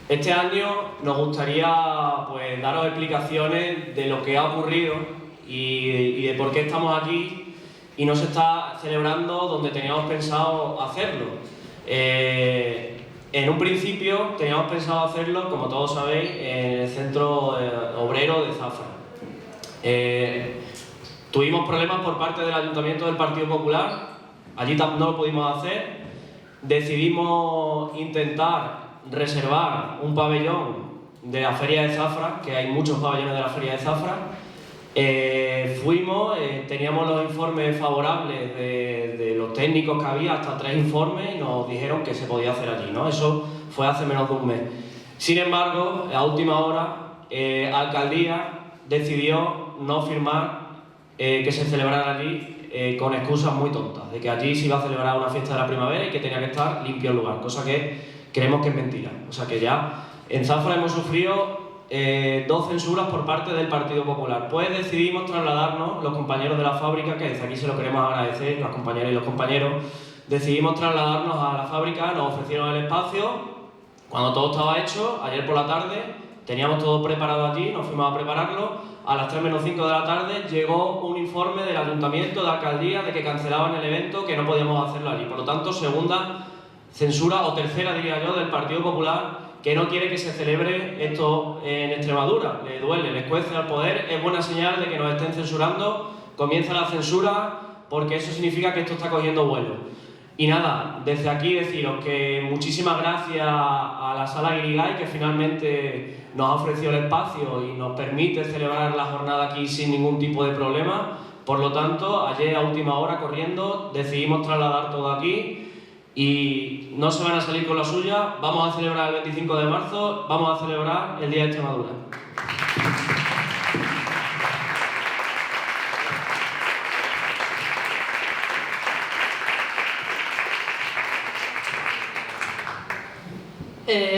Este año nos gustaría pues, daros explicaciones de lo que ha ocurrido y de por qué estamos aquí y no se está celebrando donde teníamos pensado hacerlo. En un principio teníamos pensado hacerlo, como todos sabéis, en el centro obrero de Zafra. Tuvimos problemas por parte del Ayuntamiento del Partido Popular, allí no lo pudimos hacer. Decidimos intentar reservar un pabellón de la Feria de Zafra, que hay muchos pabellones de la Feria de Zafra. Teníamos los informes favorables de los técnicos que había, hasta 3 informes, y nos dijeron que se podía hacer allí, ¿no? Eso fue hace menos de un mes. Sin embargo, a última hora, Alcaldía decidió no firmar que se celebrara allí con excusas muy tontas, de que allí se iba a celebrar una fiesta de la primavera y que tenía que estar limpio el lugar, cosa que creemos que es mentira. O sea que ya en Zafra hemos sufrido 2 censuras por parte del Partido Popular. Pues decidimos trasladarnos, los compañeros de la fábrica, que desde aquí se lo queremos agradecer, las compañeras y los compañeros, decidimos trasladarnos a la fábrica, nos ofrecieron el espacio, cuando todo estaba hecho, ayer por la tarde, teníamos todo preparado allí, nos fuimos a prepararlo. A las 3 menos 5 de la tarde llegó un informe del Ayuntamiento, de Alcaldía, de que cancelaban el evento, que no podíamos hacerlo allí. Por lo tanto, segunda censura, o tercera diría yo, del Partido Popular, que no quiere que se celebre esto en Extremadura. Le duele, les cuece al poder, es buena señal de que nos estén censurando, comienza la censura, porque eso significa que esto está cogiendo vuelo. Y nada, desde aquí deciros que muchísimas gracias a la Sala Guirigay, que finalmente nos ha ofrecido el espacio y nos permite celebrar la jornada aquí sin ningún tipo de problema. Por lo tanto, ayer a última hora, corriendo, decidimos trasladar todo aquí y no se van a salir con la suya. Vamos a celebrar el 25 de marzo, vamos a celebrar el Día de Extremadura.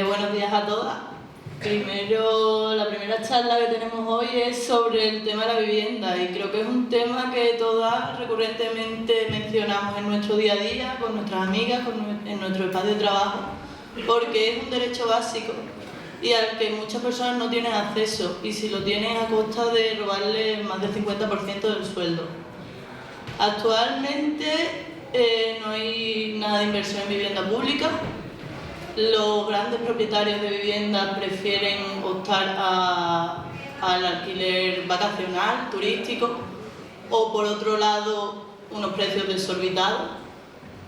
Buenos días a todas. La primera charla que tenemos hoy es sobre el tema de la vivienda y creo que es un tema que todas recurrentemente mencionamos en nuestro día a día, con nuestras amigas, en nuestro espacio de trabajo, porque es un derecho básico y al que muchas personas no tienen acceso, y si lo tienen a costa de robarle más del 50% del sueldo. Actualmente no hay nada de inversión en vivienda pública. Los grandes propietarios de viviendas prefieren optar al alquiler vacacional, turístico, o por otro lado, unos precios desorbitados.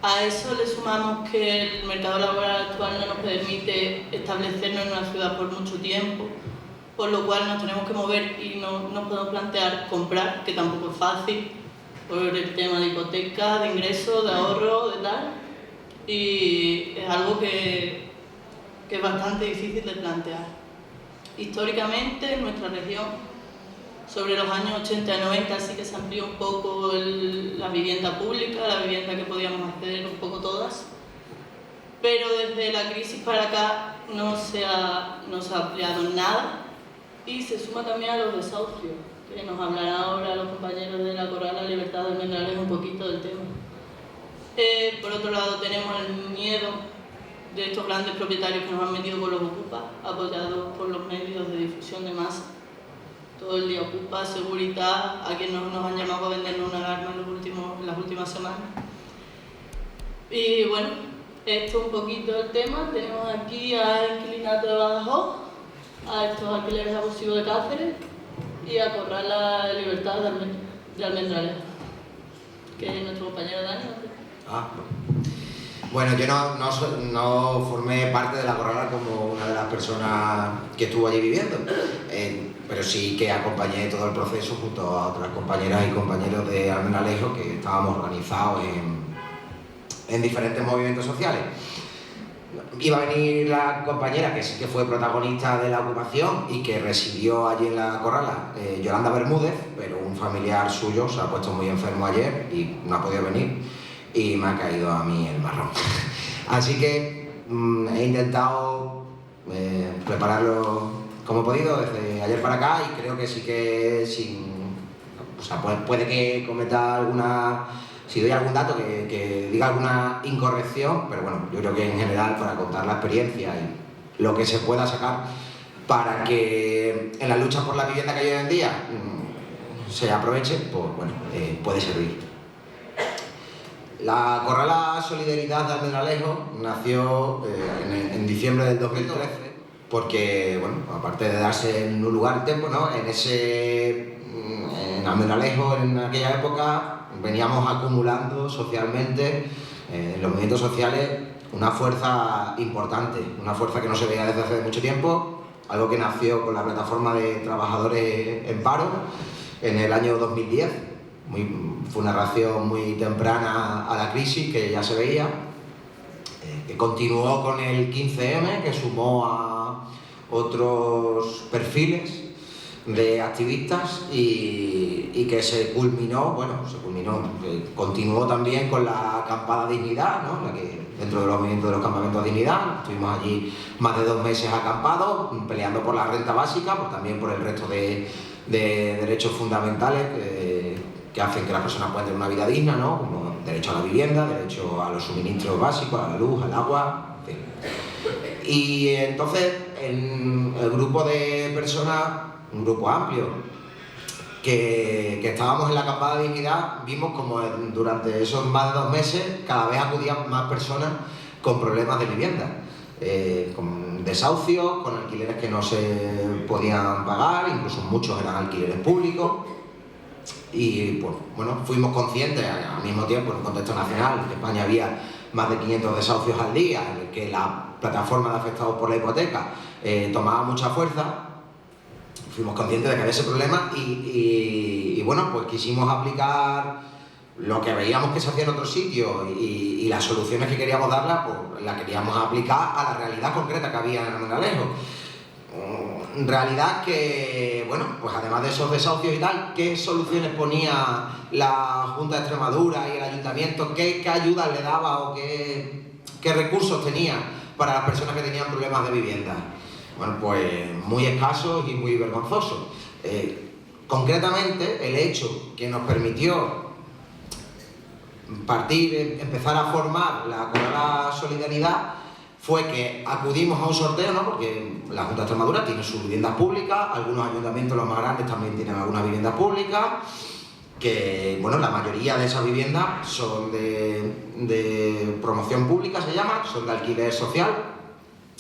A eso le sumamos que el mercado laboral actual no nos permite establecernos en una ciudad por mucho tiempo, por lo cual nos tenemos que mover y no nos podemos plantear comprar, que tampoco es fácil, por el tema de hipoteca, de ingresos, de ahorro, de tal. Y es algo que es bastante difícil de plantear. Históricamente en nuestra región, sobre los años 80 y 90 sí que se amplió un poco la vivienda pública, la vivienda que podíamos acceder un poco todas, pero desde la crisis para acá no se ha ampliado nada, y se suma también a los desahucios, que nos hablarán ahora los compañeros de la Corrala Libertad de Almendralejo un poquito del tema. Por otro lado tenemos el miedo de estos grandes propietarios que nos han metido con los ocupas, apoyados por los medios de difusión de masa. Todo el día ocupa, seguridad, a quien nos han llamado a vendernos una alarma en las últimas semanas. Y bueno, esto es un poquito el tema. Tenemos aquí al Inquilinato de Badajoz, a estos alquileres abusivos de Cáceres y a Corrala Libertad de Almendralejo, que es nuestro compañero Dani. Bueno, yo no formé parte de la Corrala como una de las personas que estuvo allí viviendo, pero sí que acompañé todo el proceso junto a otras compañeras y compañeros de Almendralejo que estábamos organizados en diferentes movimientos sociales. Iba a venir la compañera que sí que fue protagonista de la ocupación y que residió allí en la Corrala, Yolanda Bermúdez, pero un familiar suyo se ha puesto muy enfermo ayer y no ha podido venir. Y me ha caído a mí el marrón. Así que he intentado prepararlo como he podido desde ayer para acá, y creo que sí que puede que cometa si doy algún dato que diga alguna incorrección, pero bueno, yo creo que en general, para contar la experiencia lo que se pueda sacar para que en la lucha por la vivienda que hay hoy en día se aproveche, pues bueno, puede servir. La Corrala Solidaridad de Almendralejo nació en diciembre del 2013 porque, bueno, aparte de darse en un lugar y tiempo, ¿no? En Almendralejo, en aquella época, veníamos acumulando socialmente, en los movimientos sociales, una fuerza importante, una fuerza que no se veía desde hace mucho tiempo, algo que nació con la plataforma de trabajadores en paro en el año 2010. Fue una reacción muy temprana a la crisis que ya se veía, que continuó con el 15M, que sumó a otros perfiles de activistas y que continuó también con la acampada Dignidad, ¿no? La que dentro de los movimientos de los campamentos Dignidad, estuvimos allí más de 2 meses acampados, peleando por la renta básica, pues también por el resto de derechos fundamentales que hacen que las personas puedan tener una vida digna, ¿no? Como derecho a la vivienda, derecho a los suministros básicos, a la luz, al agua, en fin. Y entonces, en el grupo de personas, un grupo amplio, que estábamos en la acampada de Dignidad, vimos como durante esos más de 2 meses cada vez acudían más personas con problemas de vivienda, con desahucios, con alquileres que no se podían pagar, incluso muchos eran alquileres públicos. Y pues, bueno, fuimos conscientes al mismo tiempo en un contexto nacional, en España había más de 500 desahucios al día, en el que la plataforma de afectados por la hipoteca tomaba mucha fuerza. Fuimos conscientes de que había ese problema y bueno, pues quisimos aplicar lo que veíamos que se hacía en otros sitios y las soluciones que queríamos darlas, pues las queríamos aplicar a la realidad concreta que había en Almendralejo. Realidad que, bueno, pues además de esos desahucios y tal, ¿qué soluciones ponía la Junta de Extremadura y el Ayuntamiento? ¿Qué ayudas le daba o qué recursos tenía para las personas que tenían problemas de vivienda? Bueno, pues muy escasos y muy vergonzosos. Concretamente, el hecho que nos permitió empezar a formar la Corrala Solidaridad fue que acudimos a un sorteo, ¿no? Porque la Junta de Extremadura tiene sus viviendas públicas, algunos ayuntamientos, los más grandes, también tienen algunas viviendas públicas, que, bueno, la mayoría de esas viviendas son de promoción pública, se llama, son de alquiler social.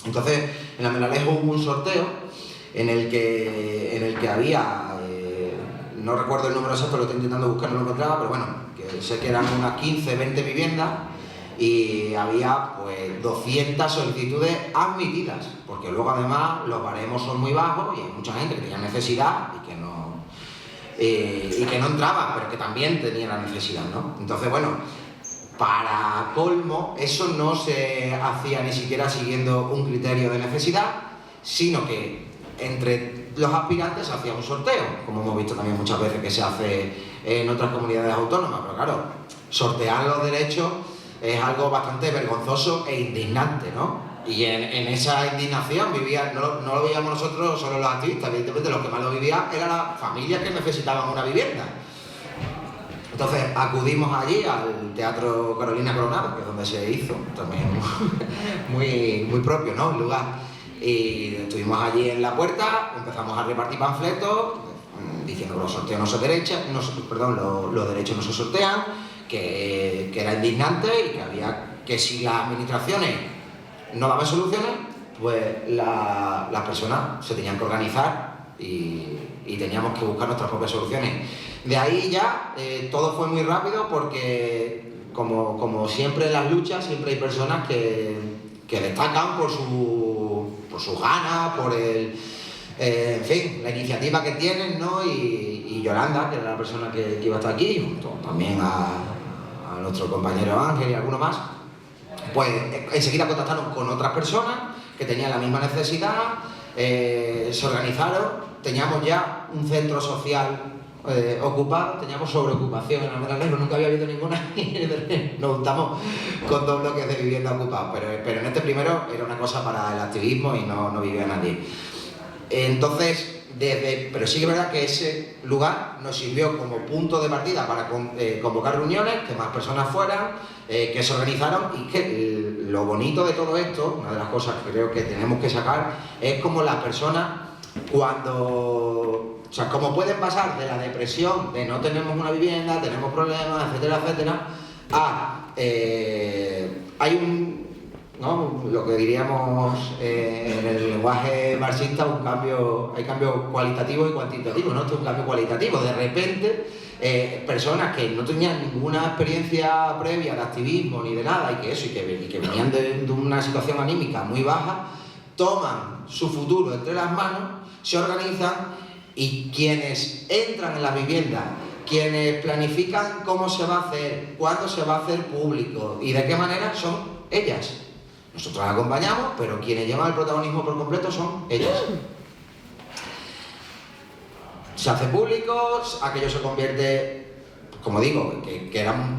Entonces, en Almendralejo hubo un sorteo en el que había, no recuerdo el número exacto, lo estoy intentando buscar, no lo encontraba, pero bueno, que sé que eran unas 15, 20 viviendas, y había pues 200 solicitudes admitidas, porque luego además los baremos son muy bajos y hay mucha gente que tenía necesidad y que no entraba, pero que también tenía la necesidad, ¿no? Entonces, bueno, para colmo, eso no se hacía ni siquiera siguiendo un criterio de necesidad, sino que entre los aspirantes se hacía un sorteo, como hemos visto también muchas veces que se hace en otras comunidades autónomas, pero claro, sortear los derechos es algo bastante vergonzoso e indignante, ¿no? Y en esa indignación vivían, no lo veíamos nosotros solo los activistas, evidentemente los que más lo vivían eran las familias que necesitaban una vivienda. Entonces acudimos allí al Teatro Carolina Coronado, que es donde se hizo, también muy propio, ¿no? El lugar. Y estuvimos allí en la puerta, empezamos a repartir panfletos diciendo que los sorteos no se los derechos no se sortean, que era indignante y que había que si las administraciones no daban soluciones, pues las personas se tenían que organizar y teníamos que buscar nuestras propias soluciones. De ahí ya todo fue muy rápido porque como siempre en las luchas siempre hay personas que destacan por sus ganas, por en fin, la iniciativa que tienen, ¿no? Y Yolanda, que era la persona que iba a estar aquí, junto también a nuestro compañero Ángel y alguno más, pues enseguida contactaron con otras personas que tenían la misma necesidad, se organizaron, teníamos ya un centro social ocupado, teníamos sobreocupación en Almendralejo, nunca había habido ninguna y nos juntamos con 2 bloques de vivienda ocupados, pero en este primero era una cosa para el activismo y no vivía nadie. Entonces, pero sí que es verdad que ese lugar nos sirvió como punto de partida para convocar reuniones, que más personas fueran, que se organizaron, y que lo bonito de todo esto, una de las cosas que creo que tenemos que sacar, es como las personas cuando... O sea, cómo pueden pasar de la depresión de no tenemos una vivienda, tenemos problemas, etcétera, etcétera, a... hay un... ¿no? Lo que diríamos en el lenguaje marxista, hay cambio cualitativo y cuantitativo, ¿no? Esto es un cambio cualitativo. De repente, personas que no tenían ninguna experiencia previa de activismo ni de nada, y que venían de una situación anímica muy baja, toman su futuro entre las manos, se organizan, y quienes entran en las viviendas, quienes planifican cómo se va a hacer, cuándo se va a hacer público y de qué manera, son ellas. Nosotros las acompañamos, pero quienes llevan el protagonismo por completo son ellas. Se hace público, aquello se convierte, como digo, que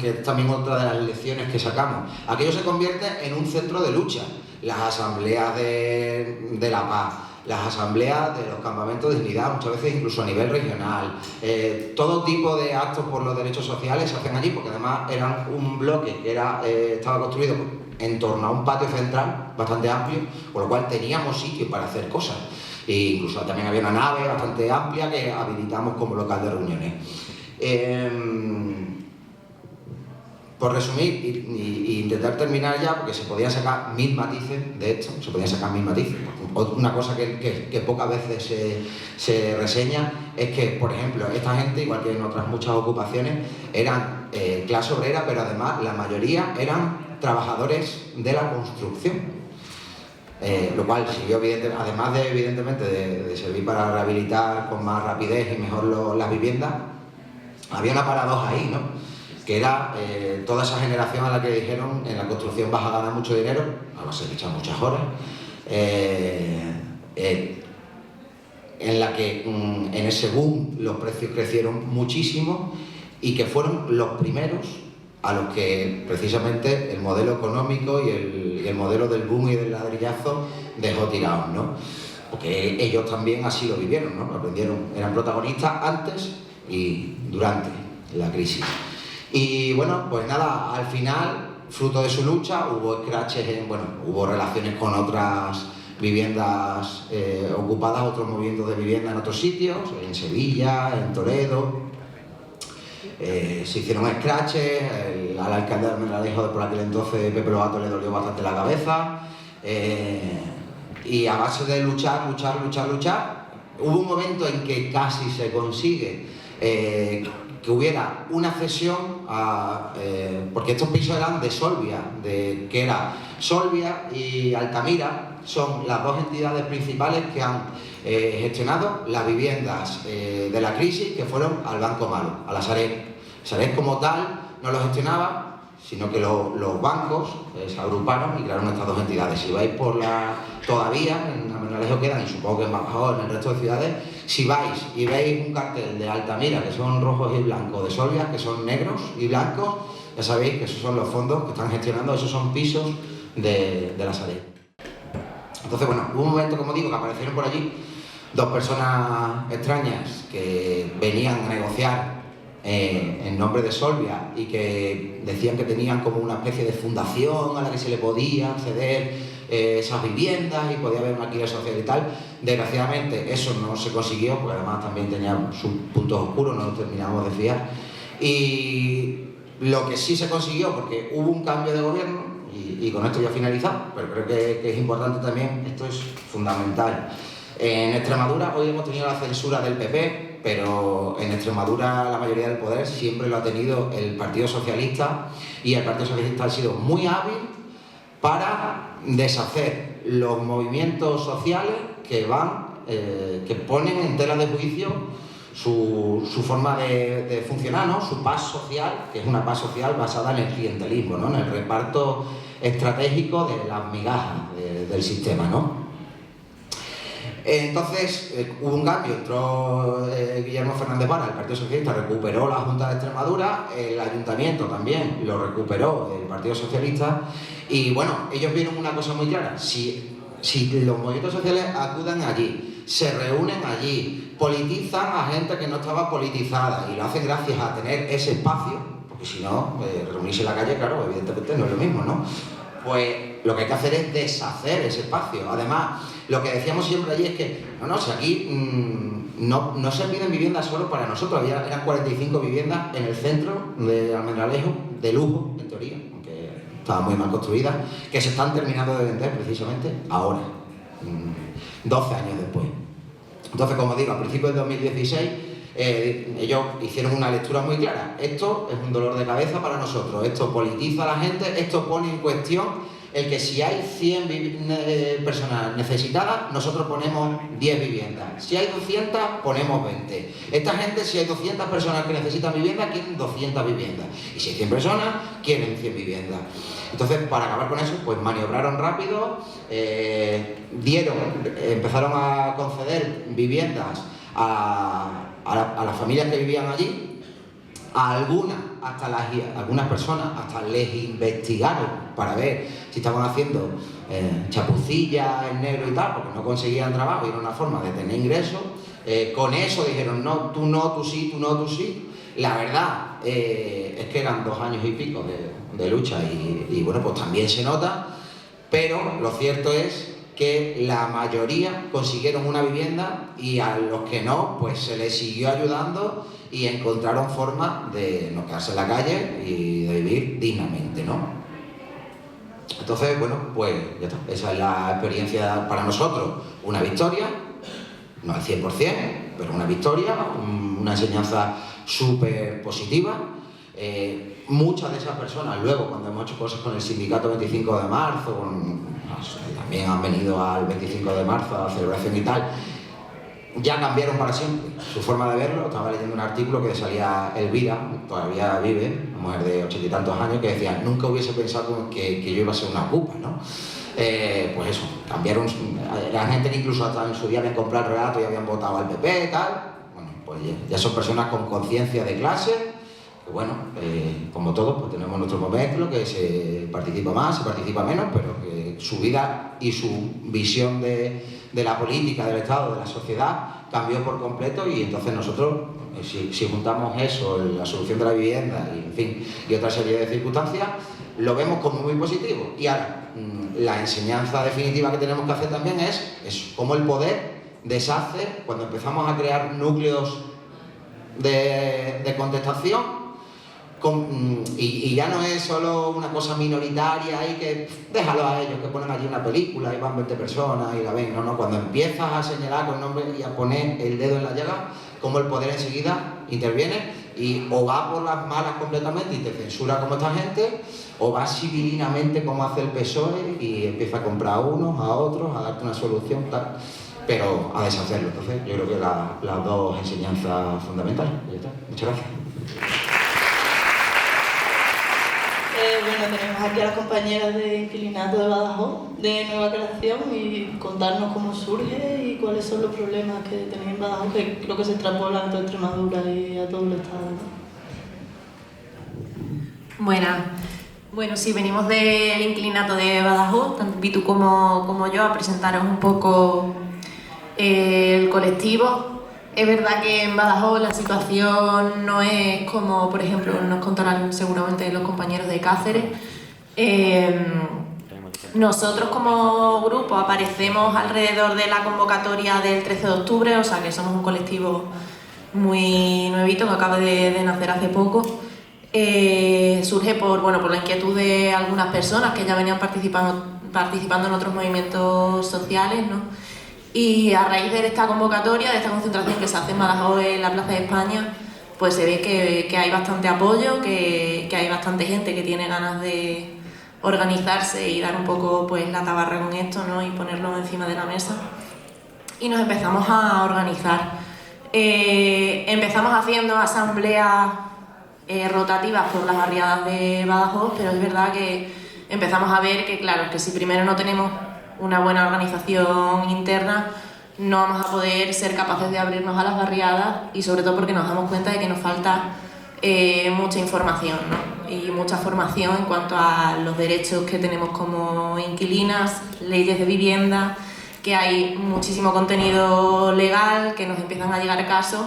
es también otra de las lecciones que sacamos, aquello se convierte en un centro de lucha. Las asambleas de la paz, las asambleas de los campamentos de dignidad, muchas veces incluso a nivel regional, todo tipo de actos por los derechos sociales se hacen allí, porque además eran un bloque que estaba construido en torno a un patio central bastante amplio, con lo cual teníamos sitio para hacer cosas. E incluso también había una nave bastante amplia que habilitamos como local de reuniones. Por resumir e intentar terminar ya, porque se podían sacar 1000 matices de esto, Una cosa que pocas veces se reseña es que, por ejemplo, esta gente, igual que en otras muchas ocupaciones, eran clase obrera, pero además la mayoría eran trabajadores de la construcción. Lo cual sirvió, además de, evidentemente, de servir para rehabilitar con más rapidez y mejor las viviendas, había una paradoja ahí, ¿no? Que era toda esa generación a la que dijeron en la construcción vas a ganar mucho dinero, a base de echar muchas horas, en la que en ese boom los precios crecieron muchísimo y que fueron los primeros a los que precisamente el modelo económico y el modelo del boom y del ladrillazo dejó tirados, ¿no? Porque ellos también así lo vivieron, ¿no? Lo aprendieron, eran protagonistas antes y durante la crisis. Y bueno, pues nada, al final, fruto de su lucha, hubo escraches, hubo relaciones con otras viviendas ocupadas, otros movimientos de vivienda en otros sitios, en Sevilla, en Toledo. Se hicieron escraches, al alcalde de Almendralejo de por aquel entonces, Pepe Lobato, le dolió bastante la cabeza. Y a base de luchar, hubo un momento en que casi se consigue que hubiera una cesión porque estos pisos eran de Solvia, que era Solvia y Altamira, son las dos entidades principales que han gestionado las viviendas de la crisis que fueron al Banco Malo, a la Sareb. Sareb como tal no lo gestionaba, sino que los bancos se agruparon y crearon estas dos entidades. Si vais todavía en Almendralejo quedan, y supongo que en Badajoz, en el resto de ciudades, si vais y veis un cartel de Altamira, que son rojos y blancos, de Solvia, que son negros y blancos, ya sabéis que esos son los fondos que están gestionando, esos son pisos de la Sareb. Entonces, bueno, hubo un momento, como digo, que aparecieron por allí dos personas extrañas que venían a negociar en nombre de Solvia y que decían que tenían como una especie de fundación a la que se le podía acceder esas viviendas y podía haber un alquiler social y tal. Desgraciadamente eso no se consiguió, porque además también tenía sus puntos oscuros, no nos terminamos de fiar. Y lo que sí se consiguió, porque hubo un cambio de gobierno, y con esto ya he finalizado, pero creo que es importante también, esto es fundamental. En Extremadura hoy hemos tenido la censura del PP, pero en Extremadura la mayoría del poder siempre lo ha tenido el Partido Socialista, y el Partido Socialista ha sido muy hábil para deshacer los movimientos sociales que ponen en tela de juicio su forma de funcionar, ¿no? Su paz social, que es una paz social basada en el clientelismo, ¿no? En el reparto estratégico de las migajas del sistema, ¿no? Entonces hubo un cambio, entró Guillermo Fernández Vara, el Partido Socialista recuperó la Junta de Extremadura, el Ayuntamiento también lo recuperó el Partido Socialista, y bueno, ellos vieron una cosa muy clara: si los movimientos sociales acuden allí se reúnen allí, politizan a gente que no estaba politizada y lo hacen gracias a tener ese espacio, porque si no, reunirse en la calle, claro, evidentemente no es lo mismo, ¿no? Pues lo que hay que hacer es deshacer ese espacio. Además, lo que decíamos siempre allí es que, si aquí no se piden viviendas solo para nosotros, eran 45 viviendas en el centro de Almendralejo, de lujo, en teoría, aunque estaban muy mal construidas, que se están terminando de vender precisamente ahora, 12 años después. Entonces, como digo, a principios de 2016, ellos hicieron una lectura muy clara. Esto es un dolor de cabeza para nosotros, esto politiza a la gente, esto pone en cuestión el que si hay 100 personas necesitadas, nosotros ponemos 10 viviendas. Si hay 200, ponemos 20. Esta gente, si hay 200 personas que necesitan vivienda, quieren 200 viviendas. Y si hay 100 personas, quieren 100 viviendas. Entonces, para acabar con eso, pues maniobraron rápido, empezaron a conceder viviendas a las familias que vivían allí. A algunas personas hasta les investigaron para ver si estaban haciendo chapucillas en negro y tal, porque no conseguían trabajo y era una forma de tener ingresos. Con eso dijeron, no, tú no, tú sí, tú no, tú sí. La verdad es que eran 2 años y pico de lucha y bueno, pues también se nota, pero lo cierto es que la mayoría consiguieron una vivienda y a los que no, pues se les siguió ayudando y encontraron formas de no quedarse en la calle y de vivir dignamente, ¿no? Entonces, bueno, pues ya está. Esa es la experiencia para nosotros, una victoria, no al 100%, pero una victoria, una enseñanza súper positiva. Muchas de esas personas luego, cuando hemos hecho cosas con el sindicato 25 de marzo, también han venido al 25 de marzo a la celebración y tal, ya cambiaron para siempre su forma de verlo. Estaba leyendo un artículo que salía Elvira, todavía vive, una mujer de 80 y tantos años, que decía, nunca hubiese pensado que yo iba a ser una pupa, ¿no? Pues eso, cambiaron, era gente que incluso hasta en su día habían comprado el relato y habían votado al PP y tal. Bueno, pues ya son personas con conciencia de clase, que bueno, como todos, pues tenemos nuestro momento, que se participa más, se participa menos, pero que su vida y su visión de la política, del Estado, de la sociedad, cambió por completo y entonces nosotros, si juntamos eso, la solución de la vivienda y, en fin, y otra serie de circunstancias, lo vemos como muy positivo. Y ahora, la enseñanza definitiva que tenemos que hacer también es cómo el poder deshace cuando empezamos a crear núcleos de contestación. Y ya no es solo una cosa minoritaria y que déjalo a ellos, que ponen allí una película y van 20 personas y la ven. No, cuando empiezas a señalar con nombre y a poner el dedo en la llaga, como el poder enseguida interviene y o va por las malas completamente y te censura como esta gente, o va civilinamente como hace el PSOE y empieza a comprar a unos, a otros, a darte una solución, tal, pero a deshacerlo. Entonces yo creo que las dos enseñanzas fundamentales. Ya está. Muchas gracias. Bueno, tenemos aquí a las compañeras de Inquilinato de Badajoz, de Nueva Creación, y contarnos cómo surge y cuáles son los problemas que tenéis en Badajoz, que creo que se extrapolan a toda Extremadura y a todo el Estado, ¿no? Bueno, sí, venimos del Inquilinato de Badajoz, tanto Pitu como yo, a presentaros un poco el colectivo. Es verdad que en Badajoz la situación no es como, por ejemplo, nos contarán seguramente los compañeros de Cáceres. Nosotros como grupo aparecemos alrededor de la convocatoria del 13 de octubre, o sea que somos un colectivo muy nuevito que acaba de nacer hace poco. Surge por la inquietud de algunas personas que ya venían participando en otros movimientos sociales, ¿no? Y a raíz de esta convocatoria, de esta concentración que se hace en Badajoz en la Plaza de España, pues se ve que hay bastante apoyo, que hay bastante gente que tiene ganas de organizarse y dar un poco pues la tabarra con esto, ¿no? Y ponerlo encima de la mesa. Y nos empezamos a organizar. Empezamos haciendo asambleas rotativas por las barriadas de Badajoz, pero es verdad que empezamos a ver que, claro, que si primero no tenemos una buena organización interna, no vamos a poder ser capaces de abrirnos a las barriadas y sobre todo porque nos damos cuenta de que nos falta mucha información, ¿no? Y mucha formación en cuanto a los derechos que tenemos como inquilinas, leyes de vivienda, que hay muchísimo contenido legal, que nos empiezan a llegar casos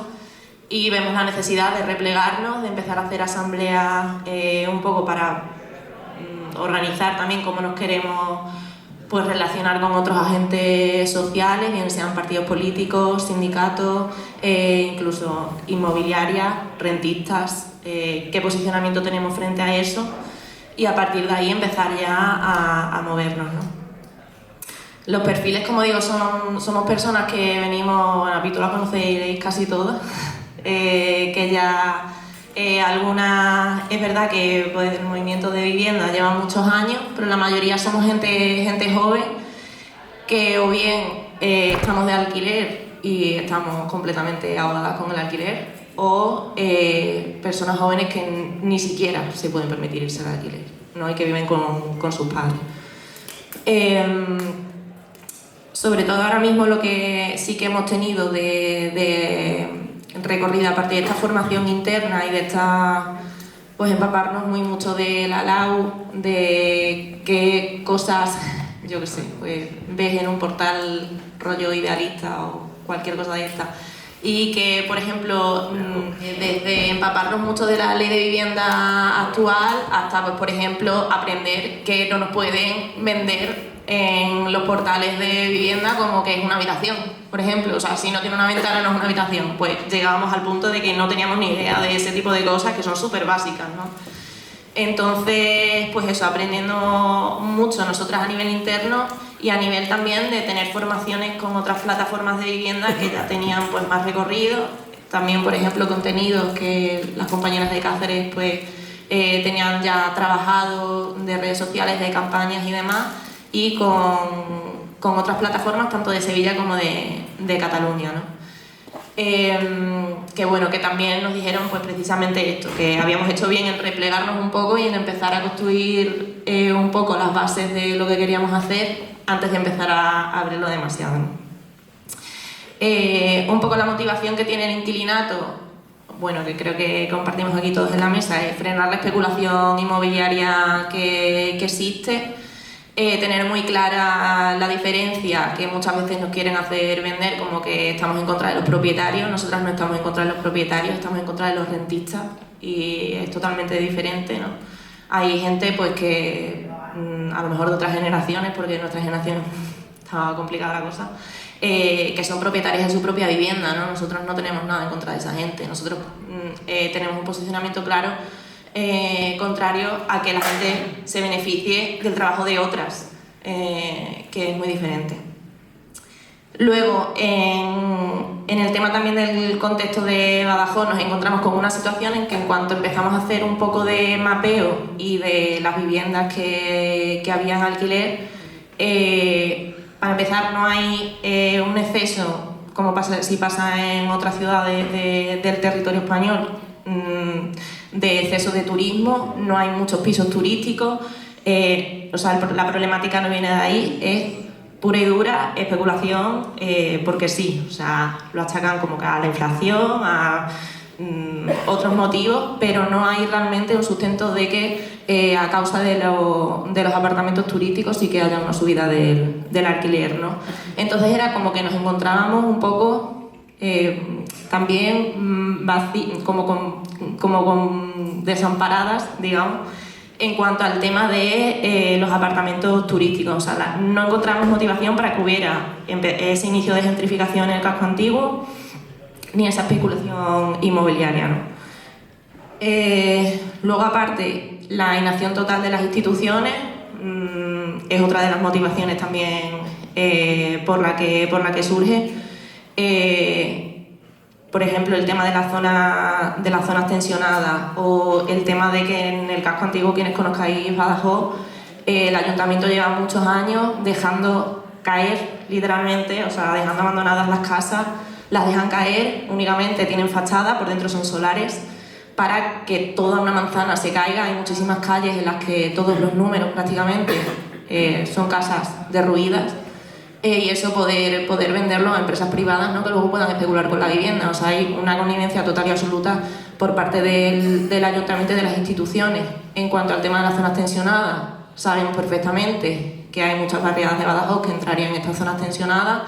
y vemos la necesidad de replegarnos, de empezar a hacer asambleas un poco para organizar también cómo nos queremos pues relacionar con otros agentes sociales, bien sean partidos políticos, sindicatos, incluso inmobiliarias, rentistas, qué posicionamiento tenemos frente a eso y a partir de ahí empezar ya a movernos, ¿no? Los perfiles, como digo, somos personas que venimos, bueno, a Pitu las conoceréis casi todas, que ya algunas, es verdad que pues, el movimiento de vivienda lleva muchos años, pero la mayoría somos gente joven que o bien estamos de alquiler y estamos completamente ahogadas con el alquiler o personas jóvenes que ni siquiera se pueden permitir irse al alquiler, ¿no? Y que viven con sus padres. Sobre todo ahora mismo lo que sí que hemos tenido de recorrida a partir de esta formación interna y de esta, pues empaparnos muy mucho de la LAU, de qué cosas, yo qué sé, pues ves en un portal rollo idealista o cualquier cosa de esta. Y que, por ejemplo, desde empaparnos mucho de la ley de vivienda actual hasta, pues, por ejemplo, aprender que no nos pueden vender en los portales de vivienda como que es una habitación, por ejemplo. O sea, si no tiene una ventana no es una habitación. Pues llegábamos al punto de que no teníamos ni idea de ese tipo de cosas que son súper básicas, ¿no? Entonces, pues eso, aprendiendo mucho nosotras a nivel interno y a nivel también de tener formaciones con otras plataformas de vivienda que ya tenían pues más recorrido. También, por ejemplo, contenidos que las compañeras de Cáceres pues tenían ya trabajado de redes sociales, de campañas y demás, y con otras plataformas tanto de Sevilla como de Cataluña, ¿no? Que bueno, que también nos dijeron pues precisamente esto, que habíamos hecho bien en replegarnos un poco y en empezar a construir un poco las bases de lo que queríamos hacer antes de empezar a abrirlo demasiado, ¿no? Un poco la motivación que tiene el inquilinato, bueno, que creo que compartimos aquí todos en la mesa, es frenar la especulación inmobiliaria que existe. Tener muy clara la diferencia que muchas veces nos quieren hacer vender como que estamos en contra de los propietarios. Nosotras no estamos en contra de los propietarios, estamos en contra de los rentistas y es totalmente diferente, ¿no? Hay gente pues que a lo mejor de otras generaciones, porque en nuestra generación estaba complicada la cosa, que son propietarios de su propia vivienda, ¿no? Nosotros no tenemos nada en contra de esa gente. Nosotros tenemos un posicionamiento claro contrario a que la gente se beneficie del trabajo de otras, que es muy diferente. Luego, en el tema también del contexto de Badajoz, nos encontramos con una situación en que en cuanto empezamos a hacer un poco de mapeo y de las viviendas que había en alquiler, para empezar no hay un exceso, como si pasa en otras ciudades del territorio español, de exceso de turismo, no hay muchos pisos turísticos, o sea, la problemática no viene de ahí, es pura y dura especulación, porque sí, o sea, lo achacan como que a la inflación, a otros motivos, pero no hay realmente un sustento de que a causa de los apartamentos turísticos sí que haya una subida del alquiler, ¿no? Entonces era como que nos encontrábamos un poco también como desamparadas, digamos, en cuanto al tema de los apartamentos turísticos. O sea, no encontramos motivación para que hubiera ese inicio de gentrificación en el casco antiguo ni esa especulación inmobiliaria, ¿no? Luego, aparte, la inacción total de las instituciones es otra de las motivaciones también por la que surge. Por ejemplo, el tema de las zonas tensionadas o el tema de que en el casco antiguo, quienes conozcáis Badajoz, el ayuntamiento lleva muchos años dejando caer, literalmente, o sea, dejando abandonadas las casas, las dejan caer, únicamente tienen fachada, por dentro son solares, para que toda una manzana se caiga. Hay muchísimas calles en las que todos los números prácticamente son casas derruidas. Y eso poder venderlo a empresas privadas, ¿no? Que luego puedan especular con la vivienda. O sea, hay una connivencia total y absoluta por parte del ayuntamiento y de las instituciones. En cuanto al tema de las zonas tensionadas, saben perfectamente que hay muchas barriadas de Badajoz que entrarían en estas zonas tensionadas.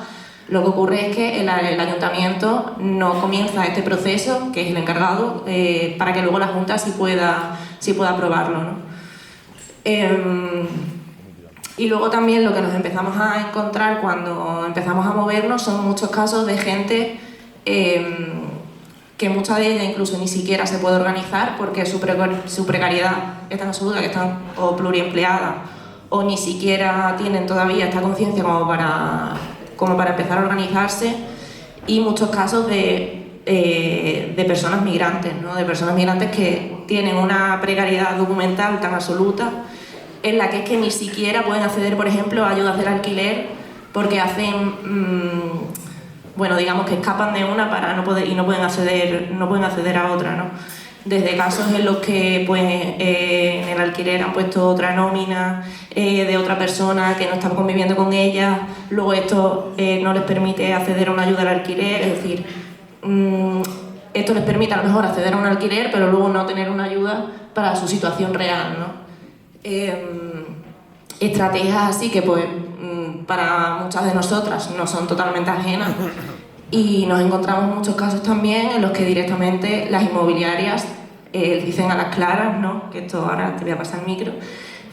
Lo que ocurre es que el ayuntamiento no comienza este proceso, que es el encargado, para que luego la Junta sí pueda aprobarlo, ¿no? Y luego también lo que nos empezamos a encontrar cuando empezamos a movernos son muchos casos de gente que muchas de ellas incluso ni siquiera se puede organizar porque su precariedad es tan absoluta que están o pluriempleadas o ni siquiera tienen todavía esta conciencia como para empezar a organizarse, y muchos casos de personas migrantes, ¿no? De personas migrantes que tienen una precariedad documental tan absoluta en la que es que ni siquiera pueden acceder, por ejemplo, a ayudas del alquiler porque hacen, bueno, digamos que escapan de una para no poder y no pueden acceder a otra, ¿no? Desde casos en los que pues, en el alquiler han puesto otra nómina de otra persona que no está conviviendo con ella, luego esto no les permite acceder a una ayuda al alquiler, es decir, esto les permite a lo mejor acceder a un alquiler pero luego no tener una ayuda para su situación real, ¿no? Estrategias así que pues para muchas de nosotras no son totalmente ajenas, y nos encontramos muchos casos también en los que directamente las inmobiliarias dicen a las claras, ¿no? Que esto ahora te voy a pasar el micro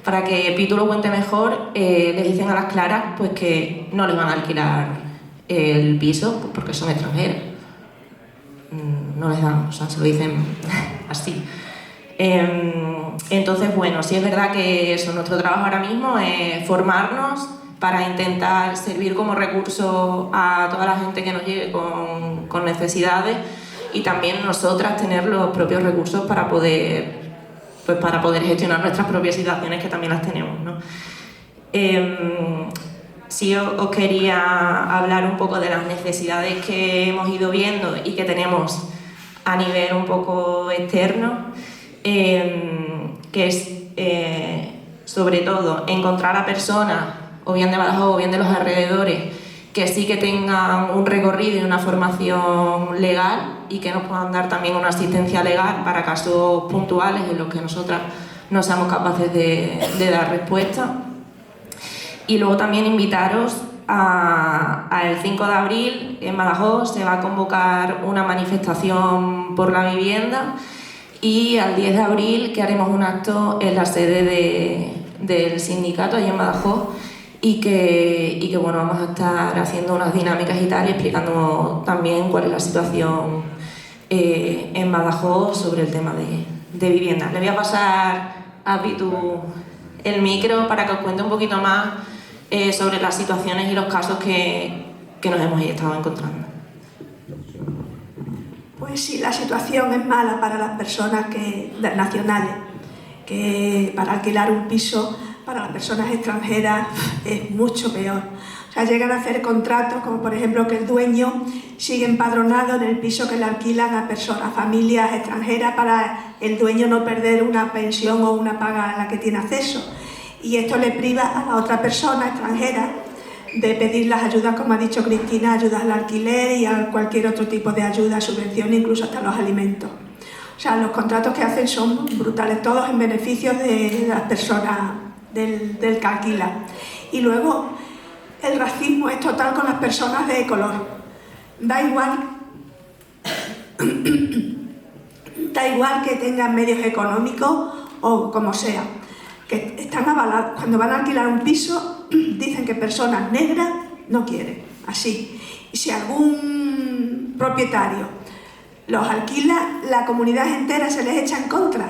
para que Pitu lo cuente mejor, les dicen a las claras pues que no les van a alquilar el piso pues, porque son extranjeras, no les dan, o sea, se lo dicen así. Entonces, bueno, sí es verdad que eso, nuestro trabajo ahora mismo es formarnos para intentar servir como recurso a toda la gente que nos llegue con necesidades, y también nosotras tener los propios recursos para poder gestionar nuestras propias situaciones, que también las tenemos, ¿no? Sí os quería hablar un poco de las necesidades que hemos ido viendo y que tenemos a nivel un poco externo. Que es sobre todo encontrar a personas, o bien de Badajoz o bien de los alrededores, que sí que tengan un recorrido y una formación legal y que nos puedan dar también una asistencia legal para casos puntuales en los que nosotras no seamos capaces de dar respuesta. Y luego también invitaros al 5 de abril en Badajoz se va a convocar una manifestación por la vivienda, y al 10 de abril que haremos un acto en la sede del sindicato allí en Badajoz, y que bueno, vamos a estar haciendo unas dinámicas y tal, y explicando también cuál es la situación en Badajoz sobre el tema de vivienda. Le voy a pasar a Pitu el micro para que os cuente un poquito más sobre las situaciones y los casos que nos hemos estado encontrando. Pues sí, la situación es mala para las personas nacionales, que para alquilar un piso para las personas extranjeras es mucho peor. O sea, llegan a hacer contratos como por ejemplo que el dueño sigue empadronado en el piso que le alquilan a personas, familias extranjeras, para el dueño no perder una pensión o una paga a la que tiene acceso. Y esto le priva a la otra persona extranjera de pedir las ayudas, como ha dicho Cristina, ayudas al alquiler y a cualquier otro tipo de ayuda, subvención, incluso hasta los alimentos. O sea, los contratos que hacen son brutales, todos en beneficio de las personas del que alquila. Y luego, el racismo es total con las personas de color. Da igual que tengan medios económicos o como sea, que están avalados. Cuando van a alquilar un piso, dicen que personas negras no quieren, así. Y si algún propietario los alquila, la comunidad entera se les echa en contra,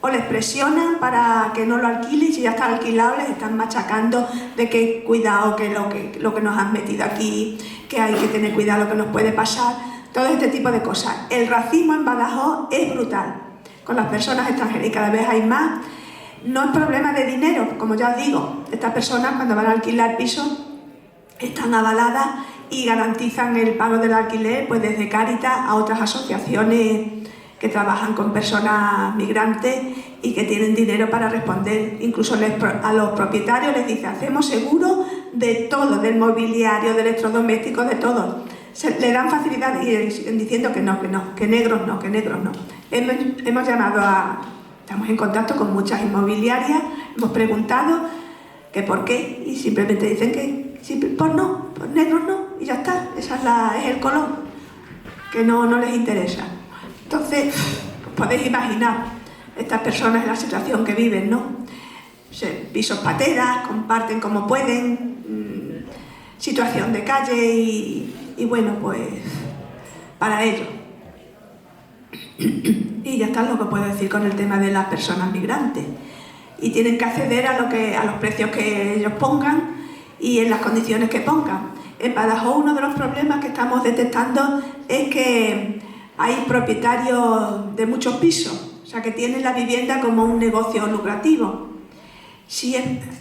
o les presionan para que no lo alquilen, y si ya está alquilado les están machacando de que cuidado, que lo que nos han metido aquí, que hay que tener cuidado lo que nos puede pasar, todo este tipo de cosas. El racismo en Badajoz es brutal con las personas extranjeras y cada vez hay más. No es problema de dinero, como ya os digo, estas personas cuando van a alquilar pisos están avaladas y garantizan el pago del alquiler, pues desde Cáritas a otras asociaciones que trabajan con personas migrantes y que tienen dinero para responder. Incluso a los propietarios les dice, hacemos seguro de todo, del mobiliario, de electrodomésticos, de todo. Le dan facilidad y siguen diciendo que negros no. Hemos llamado estamos en contacto con muchas inmobiliarias, hemos preguntado que por qué, y simplemente dicen que pues no, pues negros no, y ya está, es el color, que no les interesa. Entonces, podéis imaginar estas personas en la situación que viven, ¿no? Pisos pateras, comparten como pueden, situación de calle y bueno, pues para ello. Y ya está lo que puedo decir con el tema de las personas migrantes. Y tienen que acceder a los precios que ellos pongan y en las condiciones que pongan. En Badajoz uno de los problemas que estamos detectando es que hay propietarios de muchos pisos, o sea que tienen la vivienda como un negocio lucrativo. Sí,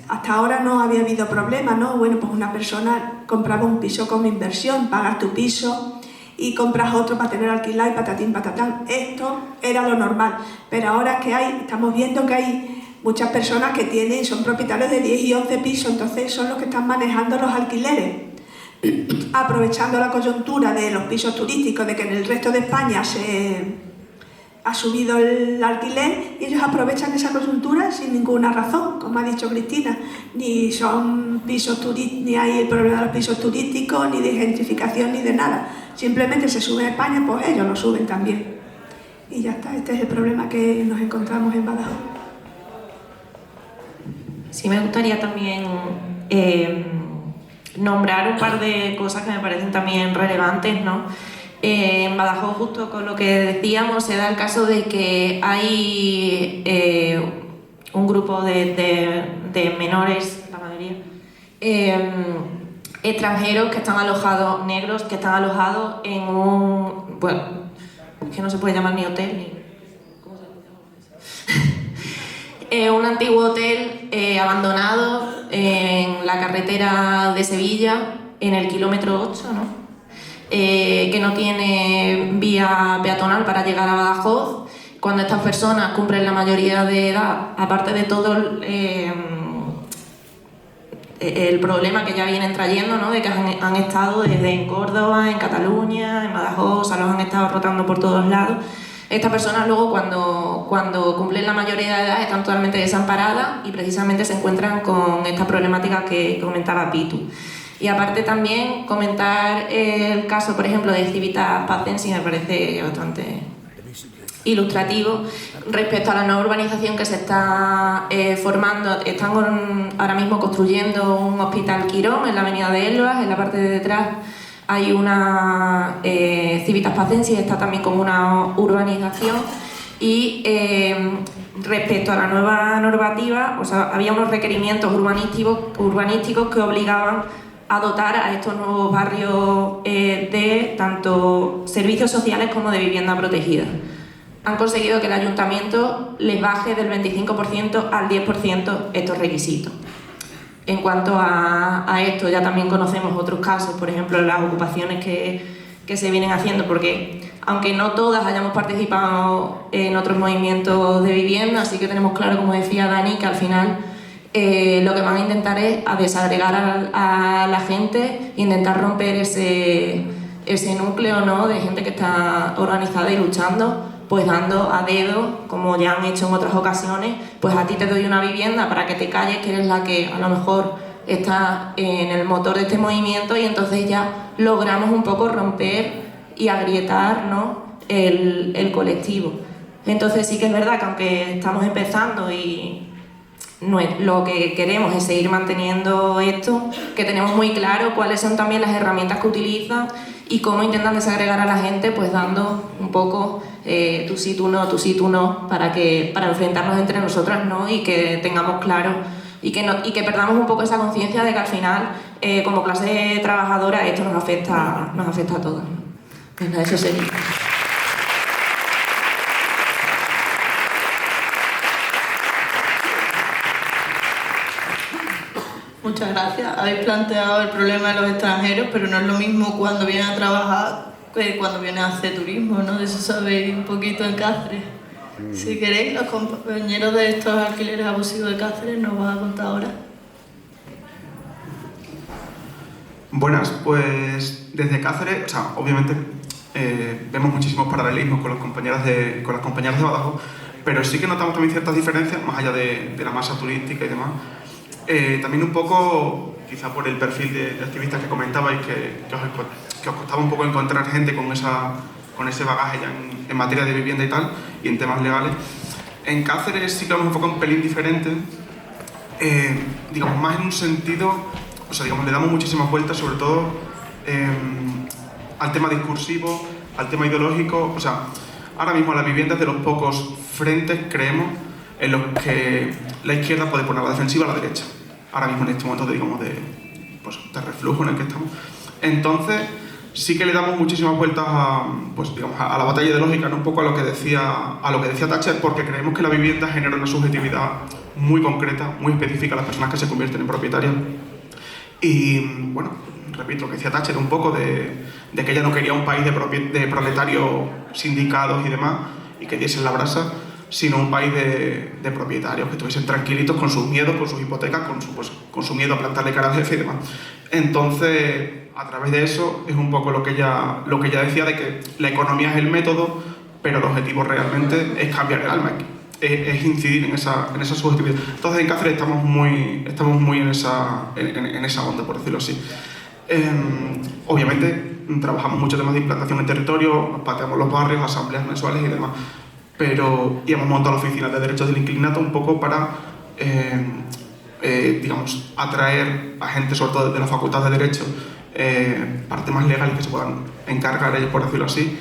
hasta ahora no había habido problema, ¿no? Bueno, pues una persona compraba un piso como inversión, pagas tu piso y compras otro para tener alquilado y patatín, patatán. Esto era lo normal, pero ahora es que estamos viendo que hay muchas personas que son propietarios de 10 y 11 pisos, entonces son los que están manejando los alquileres, aprovechando la coyuntura de los pisos turísticos, de que en el resto de España ha subido el alquiler y ellos aprovechan esa coyuntura sin ninguna razón, como ha dicho Cristina. Ni son pisos turísticos, ni hay el problema de los pisos turísticos, ni de gentrificación, ni de nada. Simplemente se sube a España, pues ellos lo suben también. Y ya está, este es el problema que nos encontramos en Badajoz. Sí, me gustaría también nombrar un par de cosas que me parecen también relevantes, ¿no? En Badajoz, justo con lo que decíamos, se da el caso de que hay un grupo de menores, la mayoría, extranjeros que están alojados, negros, que están alojados en un... bueno, es que no se puede llamar ni hotel ni... ¿cómo se llama? Un antiguo hotel abandonado en la carretera de Sevilla, en el kilómetro 8, ¿no? Que no tiene vía peatonal para llegar a Badajoz. Cuando estas personas cumplen la mayoría de edad, aparte de todo el problema que ya vienen trayendo, ¿no? De que han estado desde en Córdoba, en Cataluña, en Badajoz, o sea, los han estado rotando por todos lados. Estas personas luego cuando cumplen la mayoría de edad están totalmente desamparadas y precisamente se encuentran con esta problemática que comentaba Pitu. Y aparte también comentar el caso, por ejemplo, de Civitas Pacensis, me parece bastante ilustrativo respecto a la nueva urbanización que se está formando. Están ahora mismo construyendo un hospital Quirón en la avenida de Elvas, en la parte de detrás hay una Civitas Pacensis, está también como una urbanización y respecto a la nueva normativa, o sea, había unos requerimientos urbanísticos que obligaban a dotar a estos nuevos barrios de tanto servicios sociales como de vivienda protegida. Han conseguido que el ayuntamiento les baje del 25% al 10% estos requisitos. En cuanto a esto, ya también conocemos otros casos, por ejemplo, las ocupaciones que se vienen haciendo, porque aunque no todas hayamos participado en otros movimientos de vivienda, sí que tenemos claro, como decía Dani, que al final lo que van a intentar es desagregar a la gente, intentar romper ese núcleo, ¿no? De gente que está organizada y luchando, pues dando a dedo, como ya han hecho en otras ocasiones, pues a ti te doy una vivienda para que te calles, que eres la que a lo mejor está en el motor de este movimiento, y entonces ya logramos un poco romper y agrietar, ¿no? el colectivo. Entonces sí que es verdad que aunque estamos empezando y lo que queremos es seguir manteniendo esto, que tenemos muy claro cuáles son también las herramientas que utilizan y cómo intentan desagregar a la gente, pues dando un poco tú sí, tú no, para enfrentarnos entre nosotras, ¿no? Y que tengamos claro y que perdamos un poco esa conciencia de que al final, como clase trabajadora, esto nos afecta a todos, ¿no? Pues nada, eso sería. Muchas gracias. Habéis planteado el problema de los extranjeros, pero no es lo mismo cuando vienen a trabajar que cuando vienen a hacer turismo, ¿no? De eso sabéis un poquito en Cáceres. Si queréis, los compañeros de estos alquileres abusivos de Cáceres nos van a contar ahora. Buenas, pues desde Cáceres, o sea, obviamente vemos muchísimos paralelismos con las compañeras de Badajoz, pero sí que notamos también ciertas diferencias, más allá de la masa turística y demás. También un poco, quizá por el perfil de activistas que comentabais, que os costaba un poco encontrar gente con ese bagaje ya en materia de vivienda y tal, y en temas legales. En Cáceres sí que hemos enfocado un pelín diferente, digamos, más en un sentido, o sea, digamos, le damos muchísimas vueltas, sobre todo al tema discursivo, al tema ideológico. O sea, ahora mismo la vivienda es de los pocos frentes, creemos, en los que la izquierda puede poner la defensiva a la derecha. Ahora mismo en este momento, digamos, de reflujo en el que estamos. Entonces, sí que le damos muchísimas vueltas a la batalla ideológica, ¿no? Un poco a lo que decía Thatcher, porque creemos que la vivienda genera una subjetividad muy concreta, muy específica a las personas que se convierten en propietarias. Y, bueno, repito lo que decía Thatcher un poco de que ella no quería un país de proletarios, sindicados y demás, y que diesen la brasa, sino un país de propietarios que estuviesen tranquilitos con sus miedos, con sus hipotecas, con su miedo a plantarle cara al jefe y demás. Entonces, a través de eso es un poco lo que ella decía, de que la economía es el método, pero el objetivo realmente es cambiar el alma, es incidir en esa subjetividad. Entonces en Cáceres estamos muy en esa onda, por decirlo así. Obviamente trabajamos mucho temas de implantación en territorio, pateamos los barrios, asambleas mensuales y demás, y hemos montado la oficina de derechos del inquilinato un poco para digamos, atraer a gente, sobre todo de la Facultad de Derecho, para temas legales que se puedan encargar ellos, por decirlo así,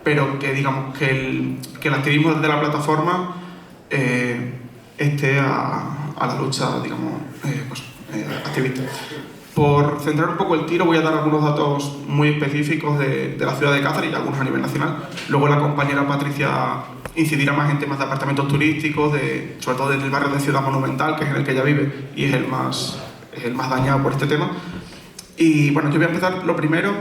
pero que digamos que el activismo desde la plataforma esté a la lucha, digamos, activista. Por centrar un poco el tiro, voy a dar algunos datos muy específicos de la ciudad de Cáceres y algunos a nivel nacional. Luego la compañera Patricia incidirá más en temas de apartamentos turísticos, sobre todo desde el barrio de Ciudad Monumental, que es en el que ella vive y es el más dañado por este tema. Y bueno, yo voy a empezar lo primero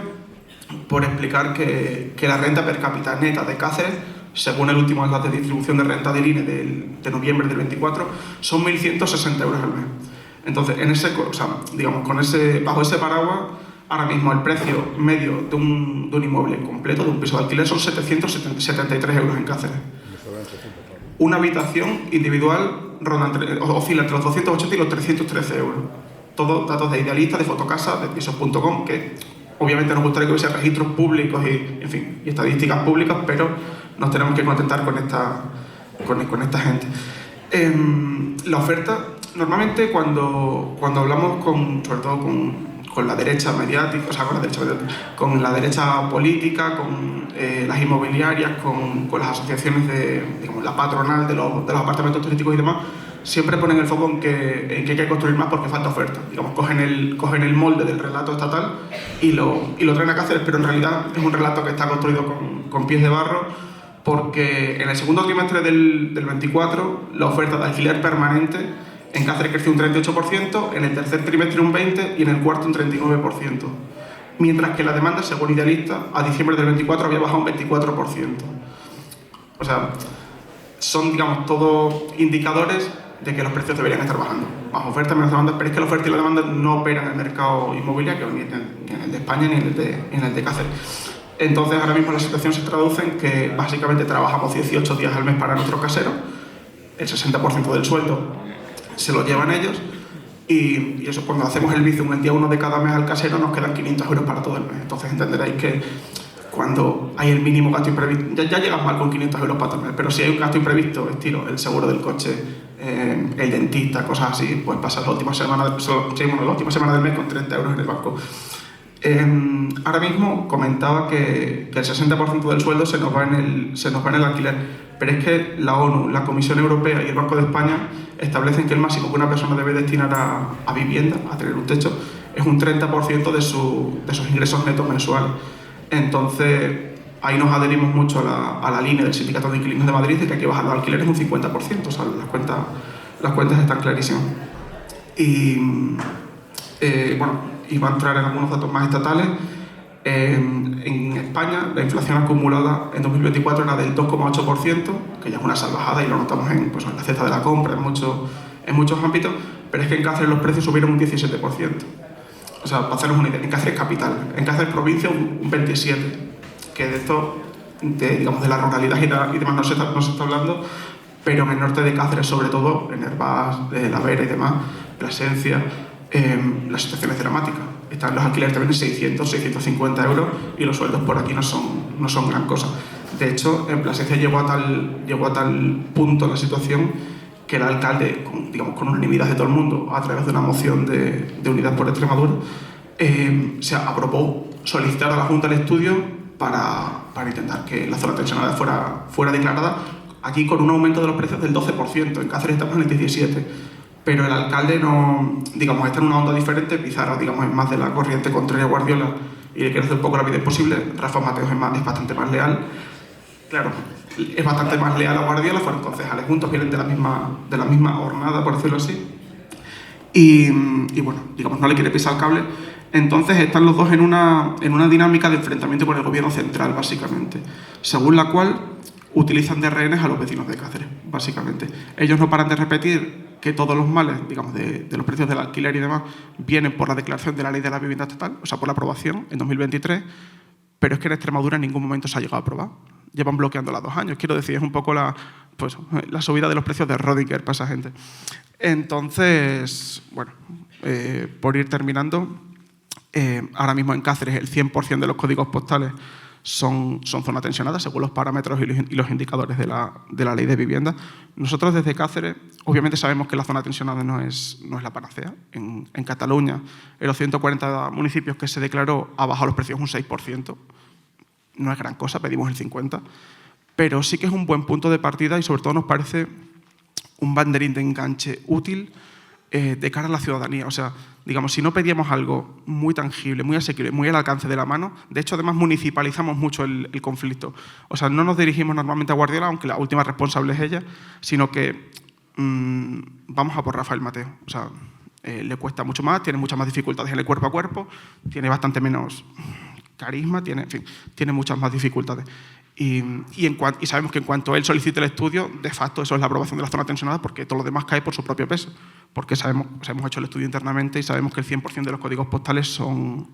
por explicar que la renta per cápita neta de Cáceres, según el último dato de distribución de renta del INE de noviembre del 24, son 1.160 euros al mes. Entonces, bajo ese paraguas, ahora mismo el precio medio de un inmueble completo, de un piso de alquiler, son 773 euros en Cáceres. Una habitación individual oscila entre los 280 y los 313 euros. Todos datos de Idealista, de Fotocasa, de Pisos.com, que obviamente nos gustaría que hubiese registros públicos y estadísticas públicas, pero nos tenemos que contentar con esta gente. La oferta, normalmente cuando hablamos sobre todo con la derecha mediática, o sea, con la derecha política, con las inmobiliarias, con las asociaciones digamos, la patronal de los apartamentos turísticos y demás, siempre ponen el foco en que hay que construir más porque falta oferta. Digamos, cogen el molde del relato estatal y lo traen a Cáceres, pero en realidad es un relato que está construido con pies de barro, porque en el segundo trimestre del 24 la oferta de alquiler permanente en Cáceres creció un 38%, en el tercer trimestre un 20% y en el cuarto un 39%. Mientras que la demanda, según Idealista, a diciembre del 24 había bajado un 24%. O sea, son, digamos, todos indicadores de que los precios deberían estar bajando. Más oferta, menos demanda, pero es que la oferta y la demanda no operan en el mercado inmobiliario, ni en el de España ni en el de Cáceres. Entonces, ahora mismo la situación se traduce en que básicamente trabajamos 18 días al mes para nuestros caseros, el 60% del sueldo se lo llevan ellos, y eso, cuando hacemos el bizum el día 1 de cada mes al casero, nos quedan 500 euros para todo el mes. Entonces entenderéis que cuando hay el mínimo gasto imprevisto, ya llegas mal con 500 euros para todo el mes, pero si hay un gasto imprevisto, estilo el seguro del coche, el dentista, cosas así, pues pasa la última semana del mes con 30 euros en el banco. Ahora mismo comentaba que el 60% del sueldo se nos va en el alquiler, pero es que la ONU, la Comisión Europea y el Banco de España establecen que el máximo que una persona debe destinar a vivienda, a tener un techo, es un 30% de sus ingresos netos mensuales. Entonces, ahí nos adherimos mucho a la línea del Sindicato de Inquilinos de Madrid de que hay que bajar los alquileres un 50%, o sea, las cuentas están clarísimas. Y va a entrar en algunos datos más estatales. En España, la inflación acumulada en 2024 era del 2,8%, que ya es una salvajada y lo notamos en la cesta de la compra, en muchos ámbitos, pero es que en Cáceres los precios subieron un 17%. O sea, para hacernos una idea, en Cáceres capital, en Cáceres provincia un 27%, que de esto, digamos, de la ruralidad y demás no se está hablando, pero en el norte de Cáceres, sobre todo, en Hervás, La Vera y demás, Plasencia, la situación es dramática. Están los alquileres también de 600, 650 euros y los sueldos por aquí no son gran cosa. De hecho, en Plasencia llegó a tal punto la situación que el alcalde, con unanimidad de todo el mundo, a través de una moción de Unidad por Extremadura, se aprobó solicitar a la Junta el estudio para intentar que la zona tensionada fuera declarada, aquí con un aumento de los precios del 12%, en Cáceres estamos en el 17%. Pero el alcalde no, está en una onda diferente. Pizarro, es más de la corriente contraria a Guardiola y le quiere hacer un poco la vida imposible. Rafa Mateos es bastante más leal. Claro, es bastante más leal a Guardiola, fueron concejales juntos, vienen de la misma jornada, por decirlo así. Y bueno, no le quiere pisar el cable. Entonces están los dos en una dinámica de enfrentamiento con el gobierno central, básicamente, según la cual utilizan de rehenes a los vecinos de Cáceres, básicamente. Ellos no paran de repetir que todos los males, de los precios del alquiler y demás, vienen por la declaración de la Ley de la Vivienda Estatal, o sea, por la aprobación en 2023, pero es que en Extremadura en ningún momento se ha llegado a aprobar. Llevan bloqueándola 2 años. Quiero decir, es un poco la subida de los precios de Rodinger para esa gente. Entonces, bueno, por ir terminando, ahora mismo en Cáceres el 100% de los códigos postales son zonas tensionadas según los parámetros y los indicadores de la Ley de Vivienda. Nosotros desde Cáceres obviamente sabemos que la zona tensionada no es la panacea. En Cataluña, en los 140 municipios que se declaró, ha bajado los precios un 6%. No es gran cosa, pedimos el 50%, pero sí que es un buen punto de partida y sobre todo nos parece un banderín de enganche útil de cara a la ciudadanía. O sea, si no pedíamos algo muy tangible, muy asequible, muy al alcance de la mano, de hecho, además, municipalizamos mucho el conflicto. O sea, no nos dirigimos normalmente a Guardiola, aunque la última responsable es ella, sino que vamos a por Rafael Mateo. O sea, le cuesta mucho más, tiene muchas más dificultades en el cuerpo a cuerpo, tiene bastante menos carisma, tiene muchas más dificultades. Y sabemos que en cuanto él solicite el estudio, de facto eso es la aprobación de la zona tensionada, porque todo lo demás cae por su propio peso, porque hemos hecho el estudio internamente y sabemos que el 100% de los códigos postales son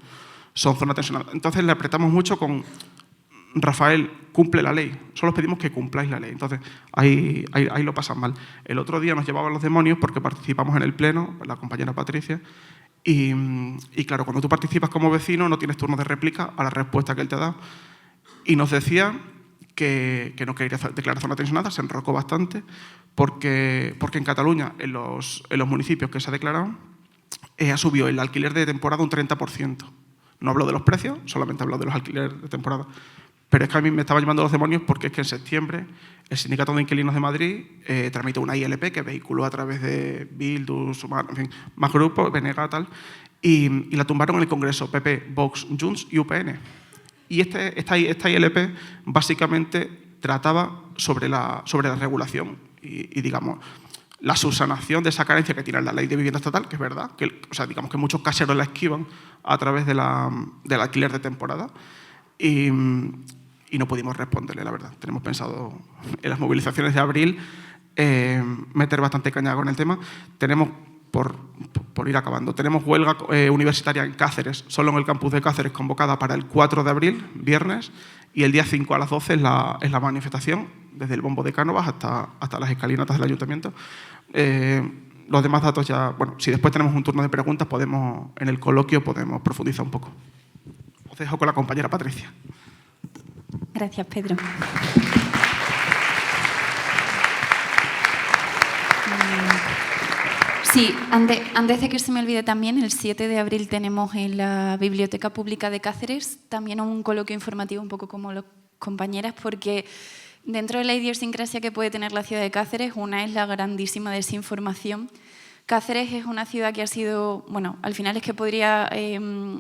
zona tensionada. Entonces le apretamos mucho con Rafael, cumple la ley, solo pedimos que cumpláis la ley. Entonces ahí lo pasan mal. El otro día nos llevaban los demonios porque participamos en el pleno, la compañera Patricia, y claro, cuando tú participas como vecino no tienes turno de réplica a la respuesta que él te da. Y nos decía que no quería declarar zona tensionada, se enrocó bastante, porque en Cataluña, en los municipios que se ha declarado, ha subido el alquiler de temporada un 30%. No hablo de los precios, solamente hablo de los alquileres de temporada. Pero es que a mí me estaba llamando los demonios porque es que en septiembre el Sindicato de Inquilinos de Madrid tramitó una ILP que vehiculó a través de Bildu, Sumar, en fin, más grupos, BNG, tal, y la tumbaron en el Congreso, PP, Vox, Junts y UPN. Y esta ILP básicamente trataba sobre la regulación y la subsanación de esa carencia que tiene la Ley de Vivienda Estatal, que es verdad, que muchos caseros la esquivan a través del alquiler de temporada. Y no pudimos responderle, la verdad. Tenemos pensado en las movilizaciones de abril meter bastante caña con el tema. Tenemos, por ir acabando, tenemos huelga universitaria en Cáceres, solo en el campus de Cáceres, convocada para el 4 de abril, viernes, y el día 5 a las 12 es la manifestación, desde el Bombo de Cánovas hasta las escalinatas del ayuntamiento. Los demás datos ya, bueno, si después tenemos un turno de preguntas, en el coloquio podemos profundizar un poco. Os dejo con la compañera Patricia. Gracias, Pedro. Sí, antes de que se me olvide también, el 7 de abril tenemos en la Biblioteca Pública de Cáceres también un coloquio informativo, un poco como los compañeras, porque dentro de la idiosincrasia que puede tener la ciudad de Cáceres, una es la grandísima desinformación. Cáceres es una ciudad que ha sido, bueno, al final es que podría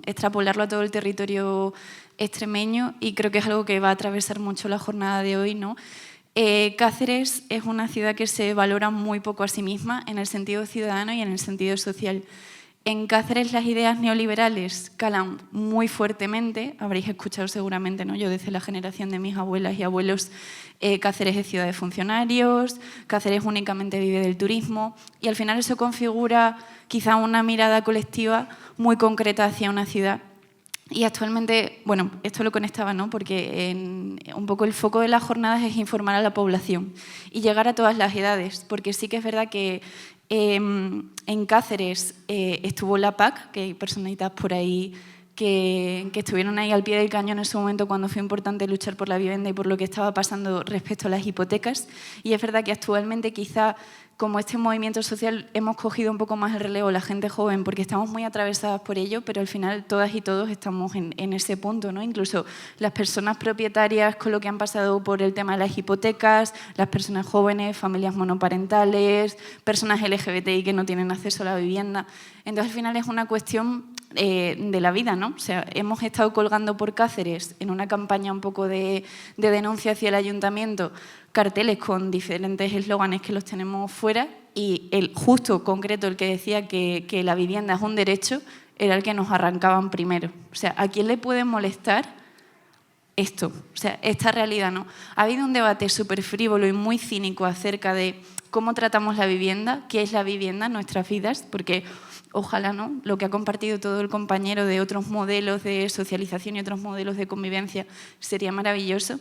extrapolarlo a todo el territorio extremeño y creo que es algo que va a atravesar mucho la jornada de hoy, ¿no? Cáceres es una ciudad que se valora muy poco a sí misma en el sentido ciudadano y en el sentido social. En Cáceres las ideas neoliberales calan muy fuertemente, habréis escuchado seguramente, ¿no? Yo desde la generación de mis abuelas y abuelos, Cáceres es ciudad de funcionarios, Cáceres únicamente vive del turismo y al final eso configura quizá una mirada colectiva muy concreta hacia una ciudad. Y actualmente, bueno, esto lo conectaba, ¿no? Porque un poco el foco de las jornadas es informar a la población y llegar a todas las edades, porque sí que es verdad que En Cáceres estuvo la PAC, que hay personitas por ahí que estuvieron ahí al pie del cañón en su momento cuando fue importante luchar por la vivienda y por lo que estaba pasando respecto a las hipotecas. Y es verdad que actualmente quizá como este movimiento social hemos cogido un poco más el relevo la gente joven porque estamos muy atravesadas por ello, pero al final todas y todos estamos en ese punto, ¿no? Incluso las personas propietarias con lo que han pasado por el tema de las hipotecas, las personas jóvenes, familias monoparentales, personas LGBTI que no tienen acceso a la vivienda. Entonces al final es una cuestión de la vida, ¿no? O sea, hemos estado colgando por Cáceres en una campaña un poco de denuncia hacia el ayuntamiento carteles con diferentes eslóganes que los tenemos fuera y el justo concreto, el que decía que la vivienda es un derecho, era el que nos arrancaban primero. O sea, ¿a quién le puede molestar esto? O sea, esta realidad, ¿no? Ha habido un debate súper frívolo y muy cínico acerca de cómo tratamos la vivienda, qué es la vivienda en nuestras vidas, porque ojalá, ¿no?, lo que ha compartido todo el compañero de otros modelos de socialización y otros modelos de convivencia sería maravilloso.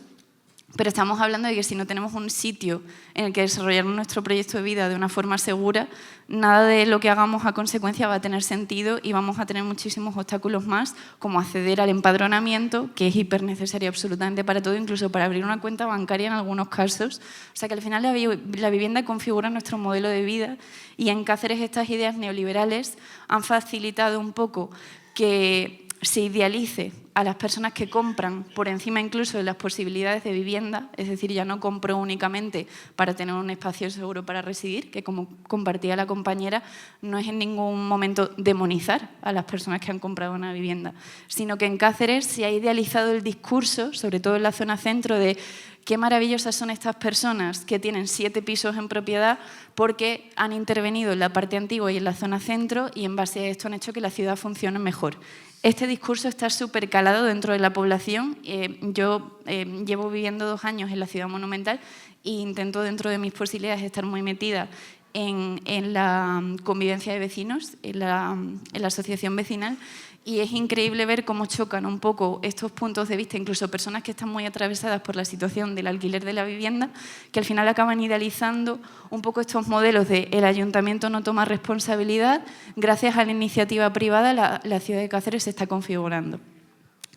Pero estamos hablando de que si no tenemos un sitio en el que desarrollar nuestro proyecto de vida de una forma segura, nada de lo que hagamos a consecuencia va a tener sentido y vamos a tener muchísimos obstáculos más, como acceder al empadronamiento, que es hiper necesario absolutamente para todo, incluso para abrir una cuenta bancaria en algunos casos. O sea que al final la vivienda configura nuestro modelo de vida y en Cáceres estas ideas neoliberales han facilitado un poco que se idealice a las personas que compran por encima incluso de las posibilidades de vivienda, es decir, ya no compro únicamente para tener un espacio seguro para residir, que como compartía la compañera, no es en ningún momento demonizar a las personas que han comprado una vivienda, sino que en Cáceres se ha idealizado el discurso, sobre todo en la zona centro, de qué maravillosas son estas personas que tienen 7 pisos en propiedad porque han intervenido en la parte antigua y en la zona centro y en base a esto han hecho que la ciudad funcione mejor. Este discurso está súper calado dentro de la población. Yo llevo viviendo 2 años en la ciudad monumental e intento dentro de mis posibilidades estar muy metida en la convivencia de vecinos, en la asociación vecinal, y es increíble ver cómo chocan un poco estos puntos de vista, incluso personas que están muy atravesadas por la situación del alquiler de la vivienda, que al final acaban idealizando un poco estos modelos de el ayuntamiento no toma responsabilidad, gracias a la iniciativa privada la ciudad de Cáceres se está configurando.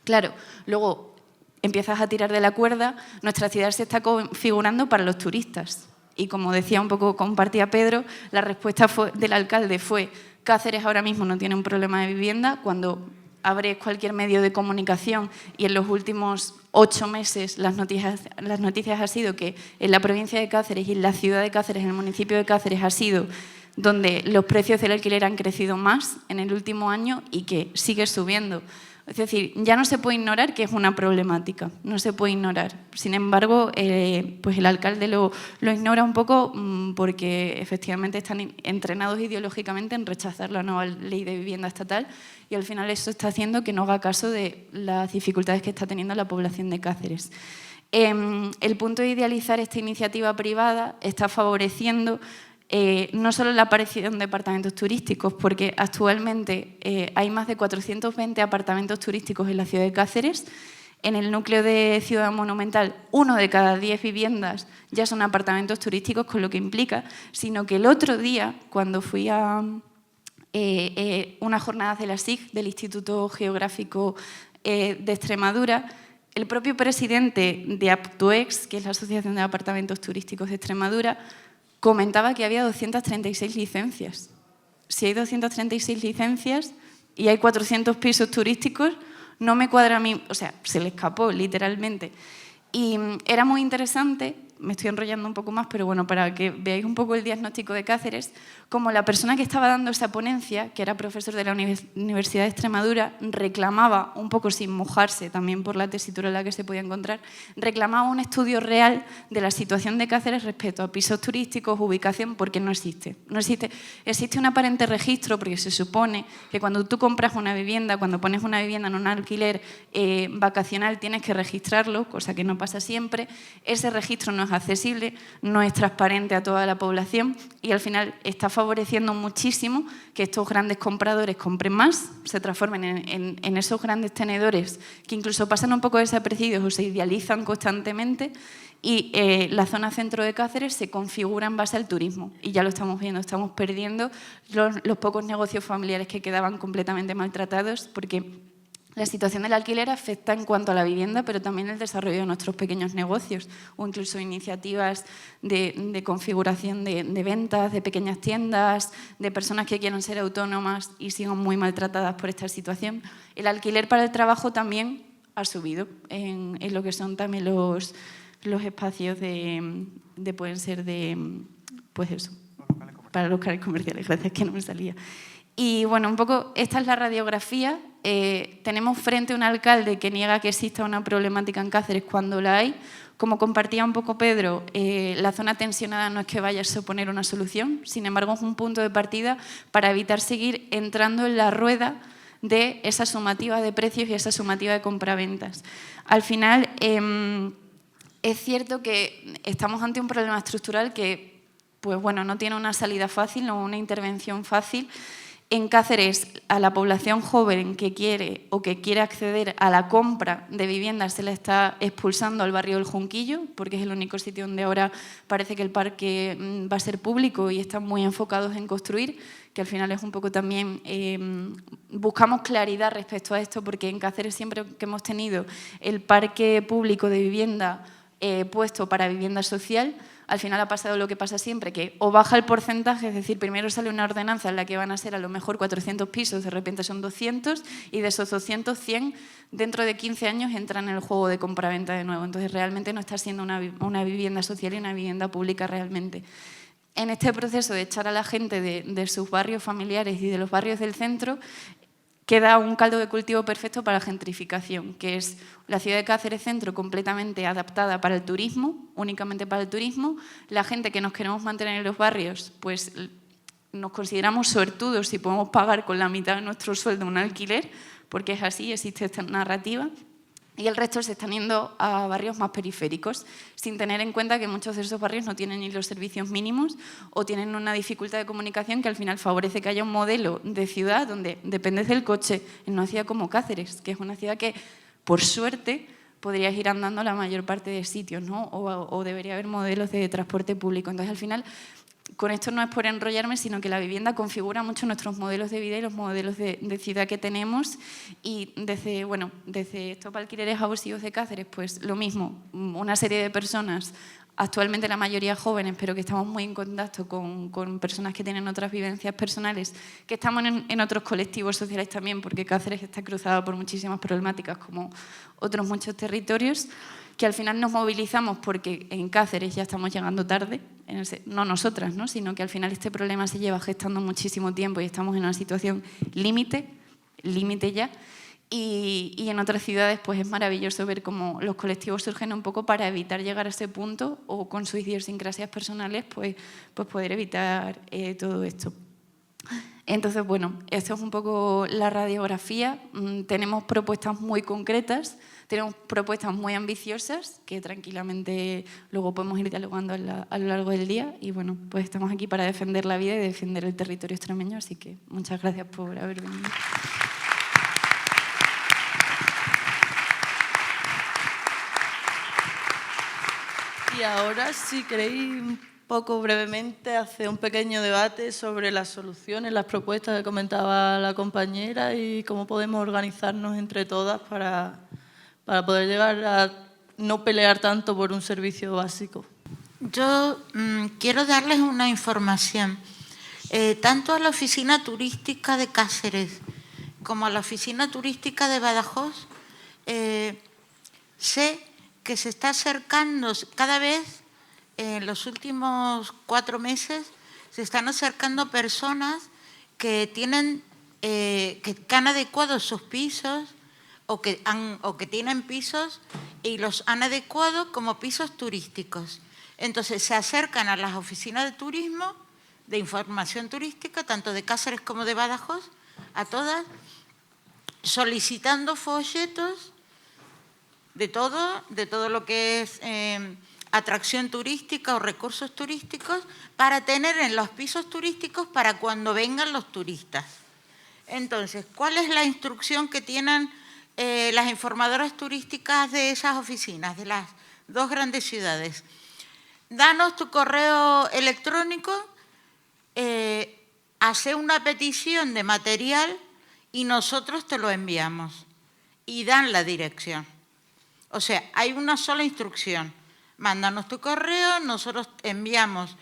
Claro, luego empiezas a tirar de la cuerda, nuestra ciudad se está configurando para los turistas. Y como decía un poco, compartía Pedro, la respuesta del alcalde fue: Cáceres ahora mismo no tiene un problema de vivienda. Cuando abres cualquier medio de comunicación y en los últimos 8 meses las noticias ha sido que en la provincia de Cáceres y en la ciudad de Cáceres, en el municipio de Cáceres, ha sido donde los precios del alquiler han crecido más en el último año y que sigue subiendo. Es decir, ya no se puede ignorar que es una problemática, no se puede ignorar. Sin embargo, pues el alcalde lo ignora un poco porque efectivamente están entrenados ideológicamente en rechazar la nueva ley de vivienda estatal y al final eso está haciendo que no haga caso de las dificultades que está teniendo la población de Cáceres. El punto de idealizar esta iniciativa privada está favoreciendo no solo la aparición de apartamentos turísticos, porque actualmente hay más de 420 apartamentos turísticos en la ciudad de Cáceres. En el núcleo de Ciudad Monumental, 1 de cada 10 viviendas ya son apartamentos turísticos, con lo que implica, sino que el otro día, cuando fui a unas jornadas de la SIG, del Instituto Geográfico de Extremadura, el propio presidente de Aptuex, que es la Asociación de Apartamentos Turísticos de Extremadura, comentaba que había 236 licencias. Si hay 236 licencias y hay 400 pisos turísticos, no me cuadra a mí, o sea, se le escapó literalmente. Y era muy interesante, me estoy enrollando un poco más, pero bueno, para que veáis un poco el diagnóstico de Cáceres, como la persona que estaba dando esa ponencia, que era profesor de la Universidad de Extremadura, reclamaba, un poco sin mojarse, también por la tesitura en la que se podía encontrar, reclamaba un estudio real de la situación de Cáceres respecto a pisos turísticos, ubicación, porque no existe. No existe. Existe un aparente registro, porque se supone que cuando tú compras una vivienda, cuando pones una vivienda en un alquiler vacacional, tienes que registrarlo, cosa que no pasa siempre. Ese registro no es accesible, no es transparente a toda la población y al final está favoreciendo muchísimo que estos grandes compradores compren más, se transformen en esos grandes tenedores que incluso pasan un poco desapercibidos o se idealizan constantemente y la zona centro de Cáceres se configura en base al turismo. Y ya lo estamos viendo, estamos perdiendo los pocos negocios familiares que quedaban completamente maltratados, porque la situación del alquiler afecta en cuanto a la vivienda, pero también el desarrollo de nuestros pequeños negocios o incluso iniciativas de configuración de ventas, de pequeñas tiendas, de personas que quieran ser autónomas y sigan muy maltratadas por esta situación. El alquiler para el trabajo también ha subido en lo que son también los espacios pueden ser pues eso, para los locales comerciales, gracias que no me salía. Y bueno, un poco esta es la radiografía. Tenemos frente a un alcalde que niega que exista una problemática en Cáceres cuando la hay. Como compartía un poco Pedro, la zona tensionada no es que vaya a suponer una solución, sin embargo es un punto de partida para evitar seguir entrando en la rueda de esa sumativa de precios y esa sumativa de compraventas. Al final, es cierto que estamos ante un problema estructural que pues bueno, no tiene una salida fácil, no una intervención fácil. En Cáceres, a la población joven que quiere acceder a la compra de viviendas se la está expulsando al barrio del Junquillo, porque es el único sitio donde ahora parece que el parque va a ser público y están muy enfocados en construir, que al final es un poco también, buscamos claridad respecto a esto, porque en Cáceres siempre que hemos tenido el parque público de vivienda puesto para vivienda social, al final ha pasado lo que pasa siempre, que o baja el porcentaje, es decir, primero sale una ordenanza en la que van a ser a lo mejor 400 pisos, de repente son 200, y de esos 200, 100 dentro de 15 años entran en el juego de compraventa de nuevo. Entonces realmente no está siendo una vivienda social y una vivienda pública realmente. En este proceso de echar a la gente de sus barrios familiares y de los barrios del centro, queda un caldo de cultivo perfecto para la gentrificación, que es la ciudad de Cáceres Centro completamente adaptada para el turismo, únicamente para el turismo. La gente que nos queremos mantener en los barrios, pues nos consideramos suertudos si podemos pagar con la mitad de nuestro sueldo un alquiler, porque es así, existe esta narrativa. Y el resto se están yendo a barrios más periféricos, sin tener en cuenta que muchos de esos barrios no tienen ni los servicios mínimos o tienen una dificultad de comunicación que al final favorece que haya un modelo de ciudad donde dependes del coche en una ciudad como Cáceres, que es una ciudad que, por suerte, podrías ir andando a la mayor parte de sitios, ¿no? O debería haber modelos de transporte público. Entonces, al final, con esto no es por enrollarme, sino que la vivienda configura mucho nuestros modelos de vida y los modelos de ciudad que tenemos. Y desde Stop Alquileres Abusivos de Cáceres, pues lo mismo, una serie de personas, actualmente la mayoría jóvenes, pero que estamos muy en contacto con personas que tienen otras vivencias personales, que estamos en otros colectivos sociales también, porque Cáceres está cruzada por muchísimas problemáticas, como otros muchos territorios, que al final nos movilizamos porque en Cáceres ya estamos llegando tarde, no nosotras, ¿no? Sino que al final este problema se lleva gestando muchísimo tiempo y estamos en una situación límite ya, y en otras ciudades pues es maravilloso ver cómo los colectivos surgen un poco para evitar llegar a ese punto o con sus idiosincrasias personales pues poder evitar todo esto. Entonces, bueno, esto es un poco la radiografía. Tenemos propuestas muy concretas, tenemos propuestas muy ambiciosas que tranquilamente luego podemos ir dialogando a lo largo del día y bueno, pues estamos aquí para defender la vida y defender el territorio extremeño, así que muchas gracias por haber venido. Y ahora, si queréis un poco brevemente hacer un pequeño debate sobre las soluciones, las propuestas que comentaba la compañera y cómo podemos organizarnos entre todas para poder llegar a no pelear tanto por un servicio básico. Yo quiero darles una información. Tanto a la oficina turística de Cáceres como a la oficina turística de Badajoz, sé que se está acercando cada vez, en los últimos 4 meses, se están acercando personas que han adecuado sus pisos o que tienen pisos y los han adecuado como pisos turísticos. Entonces se acercan a las oficinas de turismo, de información turística, tanto de Cáceres como de Badajoz, a todas, solicitando folletos de todo lo que es atracción turística o recursos turísticos para tener en los pisos turísticos para cuando vengan los turistas. Entonces, ¿cuál es la instrucción que tienen las informadoras turísticas de esas oficinas, de las 2 grandes ciudades. Danos tu correo electrónico, hace una petición de material y nosotros te lo enviamos. Y dan la dirección. O sea, hay una sola instrucción. Mándanos tu correo, nosotros enviamos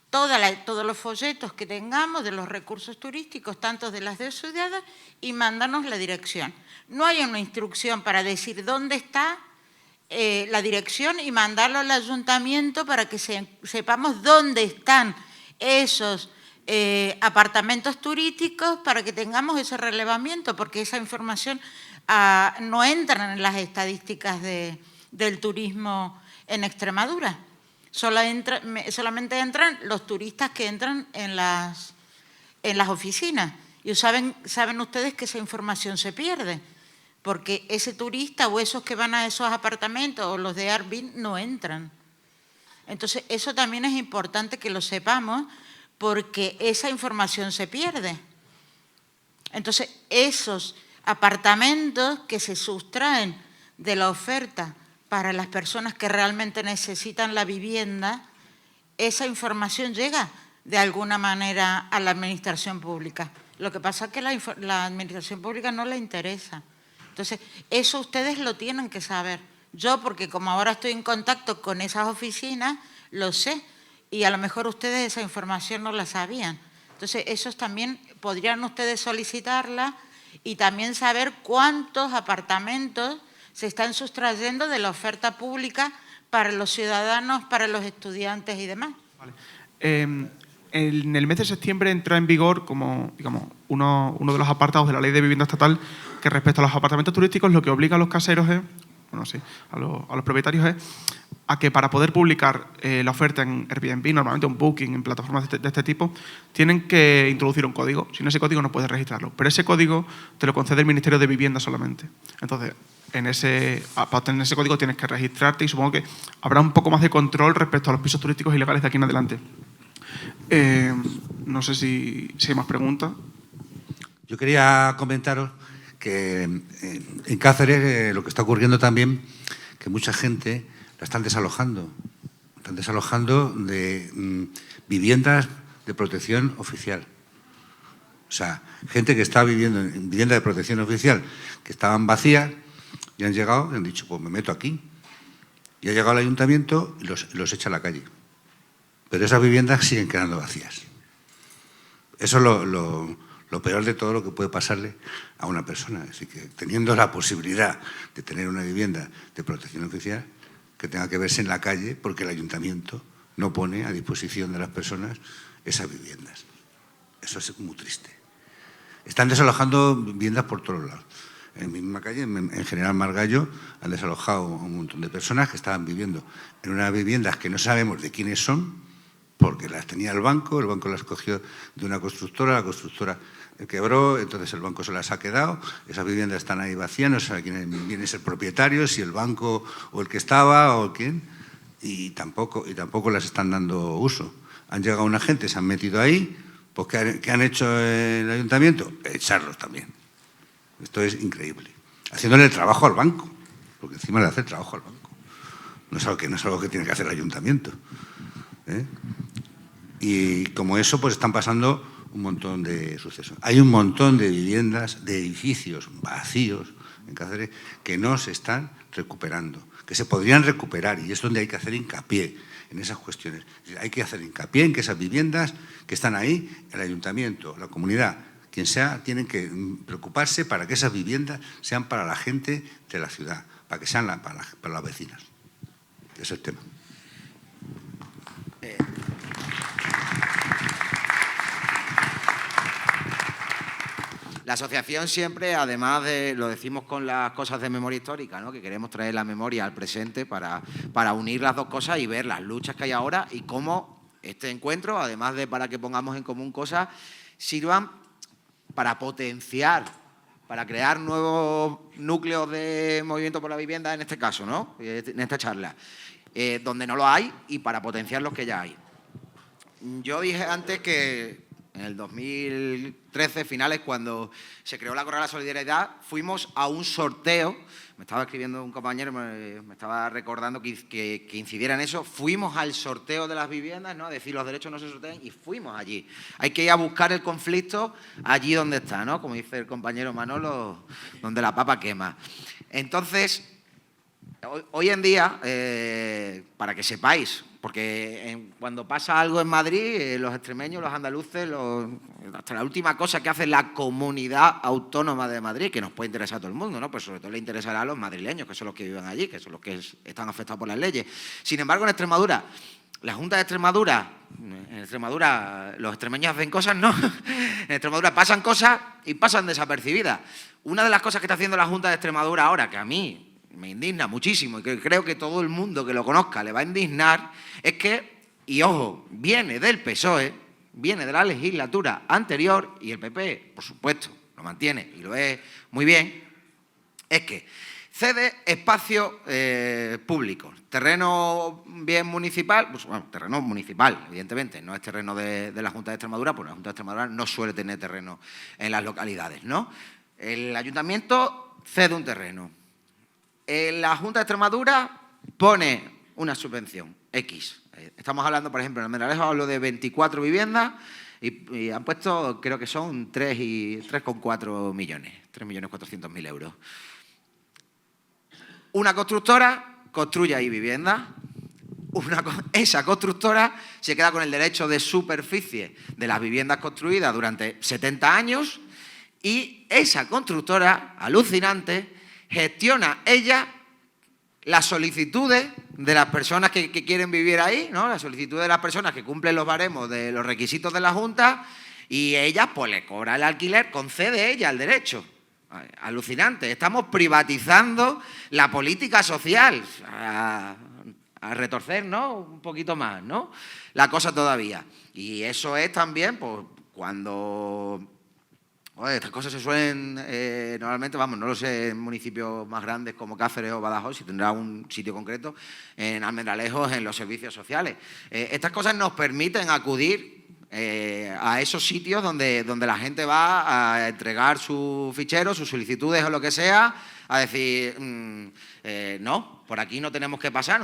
todos los folletos que tengamos de los recursos turísticos, tanto de las dos ciudades, y mándanos la dirección. No hay una instrucción para decir dónde está la dirección y mandarlo al ayuntamiento para que sepamos dónde están esos apartamentos turísticos para que tengamos ese relevamiento, porque esa información no entra en las estadísticas del turismo en Extremadura. Solamente entran los turistas que entran en las oficinas. Y saben ustedes que esa información se pierde, porque ese turista o esos que van a esos apartamentos o los de Airbnb no entran. Entonces, eso también es importante que lo sepamos, porque esa información se pierde. Entonces, esos apartamentos que se sustraen de la oferta para las personas que realmente necesitan la vivienda, esa información llega de alguna manera a la administración pública. Lo que pasa es que la administración pública no le interesa. Entonces, eso ustedes lo tienen que saber. Yo, porque como ahora estoy en contacto con esas oficinas, lo sé, y a lo mejor ustedes esa información no la sabían. Entonces, esos también podrían ustedes solicitarla y también saber cuántos apartamentos se están sustrayendo de la oferta pública para los ciudadanos, para los estudiantes y demás. Vale. En el mes de septiembre entra en vigor como, digamos, uno de los apartados de la Ley de Vivienda Estatal que respecto a los apartamentos turísticos lo que obliga a los caseros es, bueno, sí, a los propietarios es a que para poder publicar la oferta en Airbnb, normalmente en Booking, en plataformas de este tipo, tienen que introducir un código. Sin ese código no puedes registrarlo. Pero ese código te lo concede el Ministerio de Vivienda solamente. Entonces, para obtener ese código tienes que registrarte y supongo que habrá un poco más de control respecto a los pisos turísticos ilegales de aquí en adelante. No sé si hay más preguntas. Yo quería comentaros que en Cáceres lo que está ocurriendo también, que mucha gente la están desalojando de viviendas de protección oficial. O sea, gente que está viviendo en vivienda de protección oficial, que estaban vacías, y han llegado y han dicho, pues me meto aquí. Y ha llegado el ayuntamiento y los echa a la calle. Pero esas viviendas siguen quedando vacías. Eso es lo peor de todo lo que puede pasarle a una persona. Así que teniendo la posibilidad de tener una vivienda de protección oficial, que tenga que verse en la calle porque el ayuntamiento no pone a disposición de las personas esas viviendas. Eso es muy triste. Están desalojando viviendas por todos lados. En mi misma calle, en General Margallo, han desalojado a un montón de personas que estaban viviendo en unas viviendas que no sabemos de quiénes son, porque las tenía el banco las cogió de una constructora, la constructora quebró, entonces el banco se las ha quedado, esas viviendas están ahí vacías, no se sabe quién viene a ser propietario, si el banco o el que estaba o quién, y tampoco las están dando uso. Han llegado una gente, se han metido ahí, pues ¿qué han hecho el ayuntamiento? Echarlos también. Esto es increíble. Haciéndole el trabajo al banco, porque encima le hace el trabajo al banco. No es algo que tiene que hacer el ayuntamiento. Y como eso, pues están pasando un montón de sucesos. Hay un montón de viviendas, de edificios vacíos en Cáceres que no se están recuperando, que se podrían recuperar, y es donde hay que hacer hincapié en esas cuestiones. Hay que hacer hincapié en que esas viviendas que están ahí, el ayuntamiento, la comunidad, quien sea, tienen que preocuparse para que esas viviendas sean para la gente de la ciudad, para que sean para las vecinas. Ese es el tema. La asociación siempre, además de, lo decimos con las cosas de memoria histórica, ¿no?, que queremos traer la memoria al presente para unir las dos cosas y ver las luchas que hay ahora y cómo este encuentro, además de para que pongamos en común cosas, sirvan para potenciar, para crear nuevos núcleos de movimiento por la vivienda, en este caso, ¿no?, en esta charla, donde no lo hay, y para potenciar los que ya hay. Yo dije antes que En el 2013, finales, cuando se creó la Corrala de Solidaridad, fuimos a un sorteo. Me estaba escribiendo un compañero, me estaba recordando que incidiera en eso. Fuimos al sorteo de las viviendas, ¿no? Decir, los derechos no se sortean, y fuimos allí. Hay que ir a buscar el conflicto allí donde está, ¿no? Como dice el compañero Manolo, donde la papa quema. Entonces, hoy en día, para que sepáis, porque cuando pasa algo en Madrid, los extremeños, los andaluces, hasta la última cosa que hace la Comunidad Autónoma de Madrid, que nos puede interesar a todo el mundo, ¿no? Pues sobre todo le interesará a los madrileños, que son los que viven allí, que son los que están afectados por las leyes. Sin embargo, en Extremadura, la Junta de Extremadura, en Extremadura los extremeños hacen cosas, no. En Extremadura pasan cosas y pasan desapercibidas. Una de las cosas que está haciendo la Junta de Extremadura ahora, que a mí me indigna muchísimo y que creo que todo el mundo que lo conozca le va a indignar, es que, y ojo, viene del PSOE, viene de la legislatura anterior, y el PP, por supuesto, lo mantiene y lo es muy bien, es que cede espacio público, terreno bien municipal, pues bueno, terreno municipal, evidentemente, no es terreno de la Junta de Extremadura, porque la Junta de Extremadura no suele tener terreno en las localidades, ¿no? El ayuntamiento cede un terreno. La Junta de Extremadura pone una subvención X. Estamos hablando, por ejemplo, en Almendralejo hablo de 24 viviendas y han puesto, creo que son 3,4 millones, 3.400.000 euros. Una constructora construye ahí viviendas. Esa constructora se queda con el derecho de superficie de las viviendas construidas durante 70 años y esa constructora, alucinante, gestiona ella las solicitudes de las personas que quieren vivir ahí, ¿no? Las solicitudes de las personas que cumplen los baremos de los requisitos de la Junta, y ella pues le cobra el alquiler, concede ella el derecho. Alucinante. Estamos privatizando la política social, a retorcer, ¿no? Un poquito más, ¿no? La cosa todavía. Y eso es también, pues, cuando... estas cosas se suelen, normalmente, vamos, no lo sé, en municipios más grandes como Cáceres o Badajoz, si tendrá un sitio concreto, en Almendralejo, en los servicios sociales. Estas cosas nos permiten acudir a esos sitios donde la gente va a entregar sus ficheros, sus solicitudes o lo que sea, a decir, no, por aquí no tenemos que pasar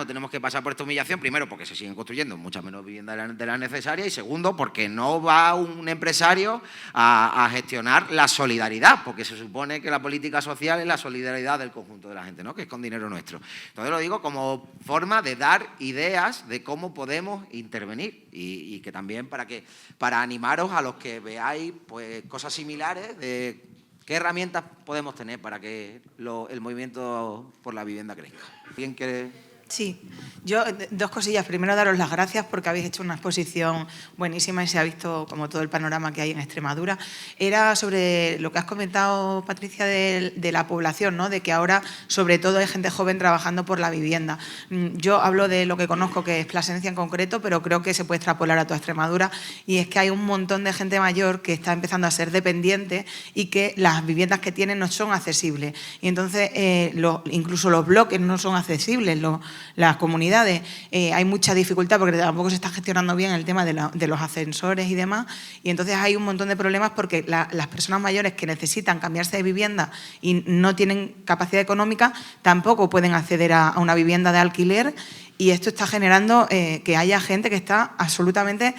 por esta humillación, primero porque se siguen construyendo muchas menos viviendas de las necesarias, y segundo porque no va un empresario a gestionar la solidaridad, porque se supone que la política social es la solidaridad del conjunto de la gente, ¿no? Que es con dinero nuestro. Entonces lo digo como forma de dar ideas de cómo podemos intervenir y que también para animaros a los que veáis pues cosas similares de ¿qué herramientas podemos tener para que el movimiento por la vivienda crezca? ¿Alguien quiere...? Sí, yo dos cosillas. Primero, daros las gracias porque habéis hecho una exposición buenísima y se ha visto como todo el panorama que hay en Extremadura. Era sobre lo que has comentado, Patricia, de la población, ¿no? De que ahora, sobre todo, hay gente joven trabajando por la vivienda. Yo hablo de lo que conozco, que es Plasencia en concreto, pero creo que se puede extrapolar a toda Extremadura, y es que hay un montón de gente mayor que está empezando a ser dependiente y que las viviendas que tienen no son accesibles. Y entonces, incluso los bloques no son accesibles, las comunidades, hay mucha dificultad porque tampoco se está gestionando bien el tema de los ascensores y demás, y entonces hay un montón de problemas porque las personas mayores que necesitan cambiarse de vivienda y no tienen capacidad económica tampoco pueden acceder a una vivienda de alquiler, y esto está generando que haya gente que está absolutamente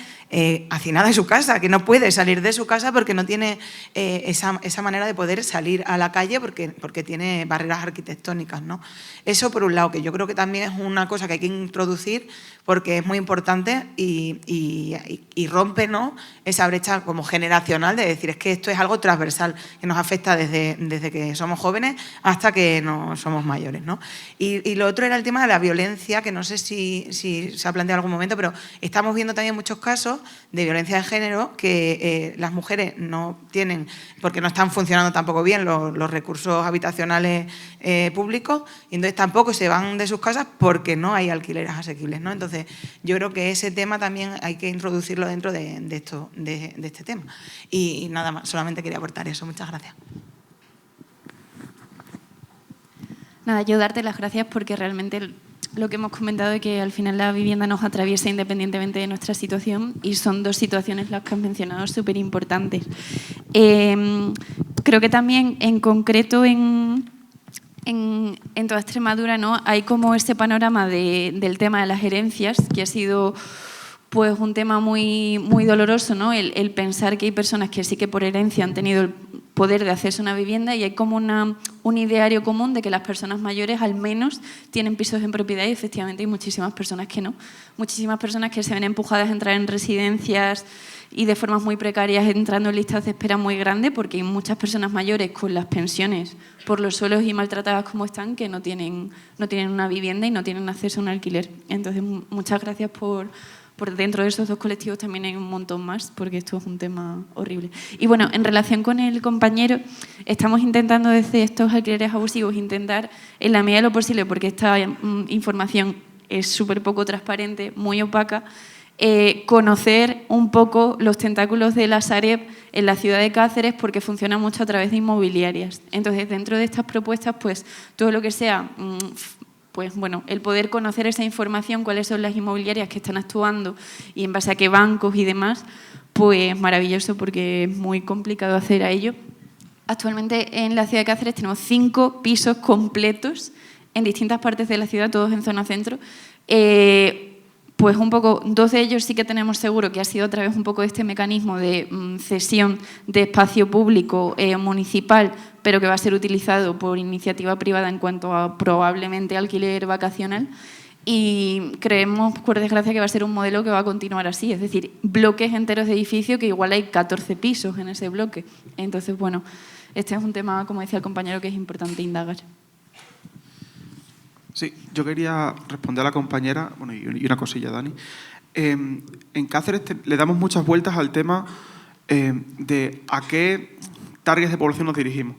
hacinada en su casa, que no puede salir de su casa porque no tiene esa manera de poder salir a la calle porque tiene barreras arquitectónicas, ¿no? Eso por un lado, que yo creo que también es una cosa que hay que introducir porque es muy importante y rompe, ¿no?, esa brecha como generacional de decir, es que esto es algo transversal que nos afecta desde que somos jóvenes hasta que no somos mayores, ¿no? Y lo otro era el tema de la violencia, que no sé si se ha planteado en algún momento, pero estamos viendo también muchos casos de violencia de género que las mujeres no tienen, porque no están funcionando tampoco bien los recursos habitacionales públicos, y entonces tampoco se van de sus casas porque no hay alquileres asequibles, ¿no? Entonces yo creo que ese tema también hay que introducirlo dentro de este tema. Y nada más, solamente quería aportar eso. Muchas gracias. Nada, yo darte las gracias porque realmente lo que hemos comentado de que al final la vivienda nos atraviesa independientemente de nuestra situación y son dos situaciones las que has mencionado súper importantes. Creo que también en concreto en toda Extremadura, ¿no?, hay como ese panorama del tema de las herencias, que ha sido pues un tema muy, muy doloroso, ¿no? El pensar que hay personas que sí que por herencia han tenido el poder de hacerse una vivienda y hay como un ideario común de que las personas mayores al menos tienen pisos en propiedad y efectivamente hay muchísimas personas que no. Muchísimas personas que se ven empujadas a entrar en residencias y de formas muy precarias entrando en listas de espera muy grandes porque hay muchas personas mayores con las pensiones por los suelos y maltratadas como están que no tienen una vivienda y no tienen acceso a un alquiler. Entonces, muchas gracias por dentro de esos dos colectivos también hay un montón más, porque esto es un tema horrible. Y bueno, en relación con el compañero, estamos intentando desde estos alquileres abusivos intentar, en la medida de lo posible, porque esta información es súper poco transparente, muy opaca, conocer un poco los tentáculos de la Sareb en la ciudad de Cáceres porque funciona mucho a través de inmobiliarias. Entonces, dentro de estas propuestas, pues todo lo que sea... pues bueno, el poder conocer esa información, cuáles son las inmobiliarias que están actuando y en base a qué bancos y demás, pues maravilloso porque es muy complicado hacer a ello. Actualmente en la ciudad de Cáceres tenemos 5 pisos completos en distintas partes de la ciudad, todos en zona centro. Pues un poco, 2 de ellos sí que tenemos seguro que ha sido a través un poco de este mecanismo de cesión de espacio público municipal, pero que va a ser utilizado por iniciativa privada en cuanto a probablemente alquiler vacacional. Y creemos, por desgracia, que va a ser un modelo que va a continuar así, es decir, bloques enteros de edificio que igual hay 14 pisos en ese bloque. Entonces, bueno, este es un tema, como decía el compañero, que es importante indagar. Sí, yo quería responder a la compañera, bueno, y una cosilla, Dani. En Cáceres le damos muchas vueltas al tema de a qué targets de población nos dirigimos.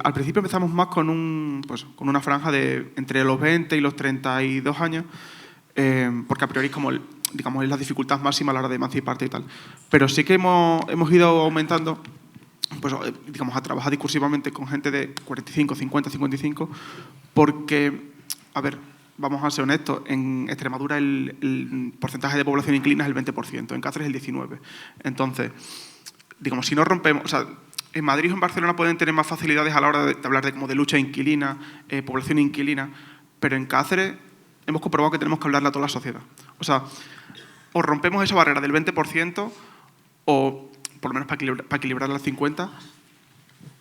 Al principio empezamos más con una franja de entre los 20 y los 32 años, porque a priori es como, digamos, es la dificultad máxima a la hora de emanciparte y tal. Pero sí que hemos ido aumentando, pues, digamos, a trabajar discursivamente con gente de 45, 50, 55, porque, a ver, vamos a ser honestos, en Extremadura el porcentaje de población inquilina es el 20%, en Cáceres el 19%. Entonces, digamos, si no rompemos... O sea, en Madrid o en Barcelona pueden tener más facilidades a la hora de hablar de lucha inquilina, población inquilina, pero en Cáceres hemos comprobado que tenemos que hablarle a toda la sociedad. O sea, o rompemos esa barrera del 20% o, por lo menos para equilibrarla al 50%,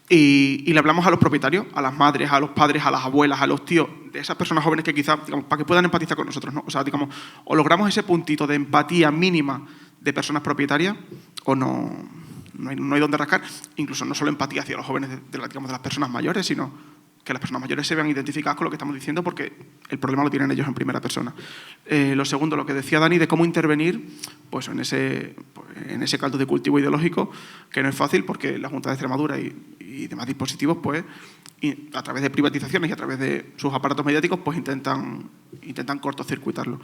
y le hablamos a los propietarios, a las madres, a los padres, a las abuelas, a los tíos, de esas personas jóvenes que quizás, digamos, para que puedan empatizar con nosotros, ¿no? O sea, digamos, o logramos ese puntito de empatía mínima de personas propietarias o no hay dónde rascar. Incluso no solo empatía hacia los jóvenes de las personas mayores, sino que las personas mayores se vean identificadas con lo que estamos diciendo porque el problema lo tienen ellos en primera persona. Lo segundo, lo que decía Dani, de cómo intervenir pues en ese caldo de cultivo ideológico, que no es fácil porque la Junta de Extremadura y demás dispositivos, pues, a través de privatizaciones y a través de sus aparatos mediáticos, pues intentan cortocircuitarlo.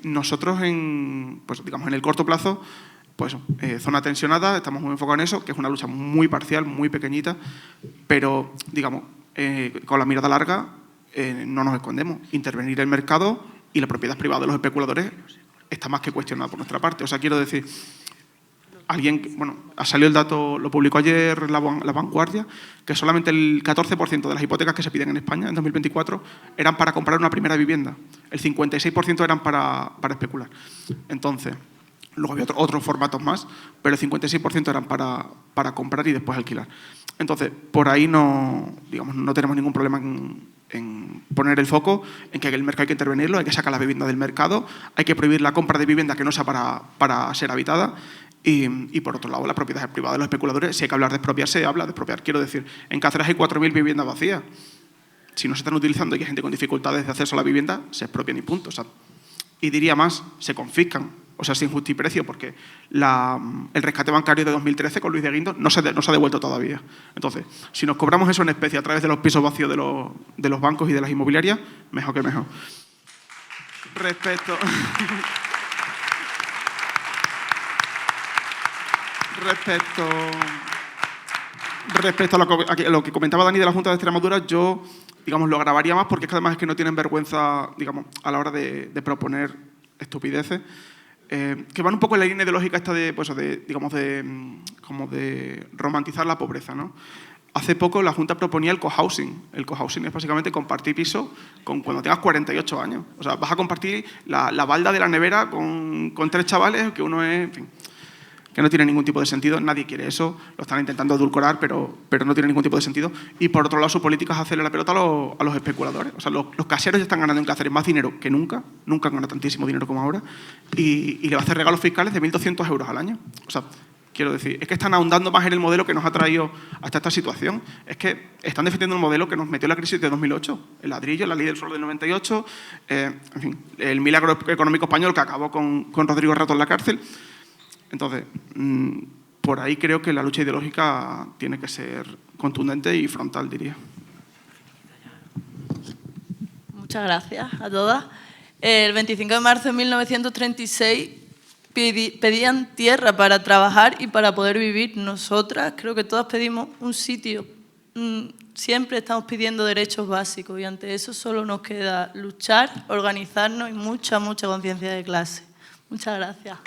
Nosotros, pues, digamos, en el corto plazo, pues zona tensionada, estamos muy enfocados en eso, que es una lucha muy parcial, muy pequeñita, pero, digamos, con la mirada larga no nos escondemos. Intervenir el mercado y la propiedad privada de los especuladores está más que cuestionada por nuestra parte. O sea, quiero decir, ha salido el dato, lo publicó ayer La Vanguardia, que solamente el 14% de las hipotecas que se piden en España en 2024 eran para comprar una primera vivienda. El 56% eran para especular. Entonces, luego había otros formatos más, pero el 56% eran para comprar y después alquilar. Entonces, por ahí no tenemos ningún problema en poner el foco en que el mercado hay que intervenirlo, hay que sacar la vivienda del mercado, hay que prohibir la compra de vivienda que no sea para ser habitada y por otro lado, la propiedad privada de los especuladores. Si hay que hablar de expropiar, se habla de expropiar. Quiero decir, en Cáceres hay 4.000 viviendas vacías. Si no se están utilizando y hay gente con dificultades de acceso a la vivienda, se expropian y punto. O sea, y diría más, se confiscan. O sea, sin justiprecio, porque el rescate bancario de 2013 con Luis de Guindos no se ha devuelto todavía. Entonces, si nos cobramos eso en especie a través de los pisos vacíos de los bancos y de las inmobiliarias, mejor que mejor. respecto a lo que comentaba Dani de la Junta de Extremadura, yo, digamos, lo agravaría más porque es que además es que no tienen vergüenza, digamos, a la hora de proponer estupideces, que van un poco en la línea ideológica esta de, pues, como de romantizar la pobreza, ¿no? Hace poco la Junta proponía el cohousing. El cohousing es básicamente compartir piso cuando tengas 48 años. O sea, vas a compartir la balda de la nevera con 3 chavales, que uno es... En fin, que no tiene ningún tipo de sentido. Nadie quiere eso. Lo están intentando edulcorar, pero no tiene ningún tipo de sentido. Y por otro lado, su política es hacerle la pelota a los especuladores. O sea, los caseros ya están ganando en Cáceres más dinero que nunca. Nunca han ganado tantísimo dinero como ahora. Y le va a hacer regalos fiscales de 1.200 euros al año. O sea, quiero decir, es que están ahondando más en el modelo que nos ha traído hasta esta situación. Es que están defendiendo el modelo que nos metió en la crisis de 2008. El ladrillo, la ley del suelo del 98, en fin, el milagro económico español que acabó con Rodrigo Rato en la cárcel. Entonces, por ahí creo que la lucha ideológica tiene que ser contundente y frontal, diría. Muchas gracias a todas. El 25 de marzo de 1936 pedían tierra para trabajar y para poder vivir. Nosotras creo que todas pedimos un sitio. Siempre estamos pidiendo derechos básicos y ante eso solo nos queda luchar, organizarnos y mucha conciencia de clase. Muchas gracias.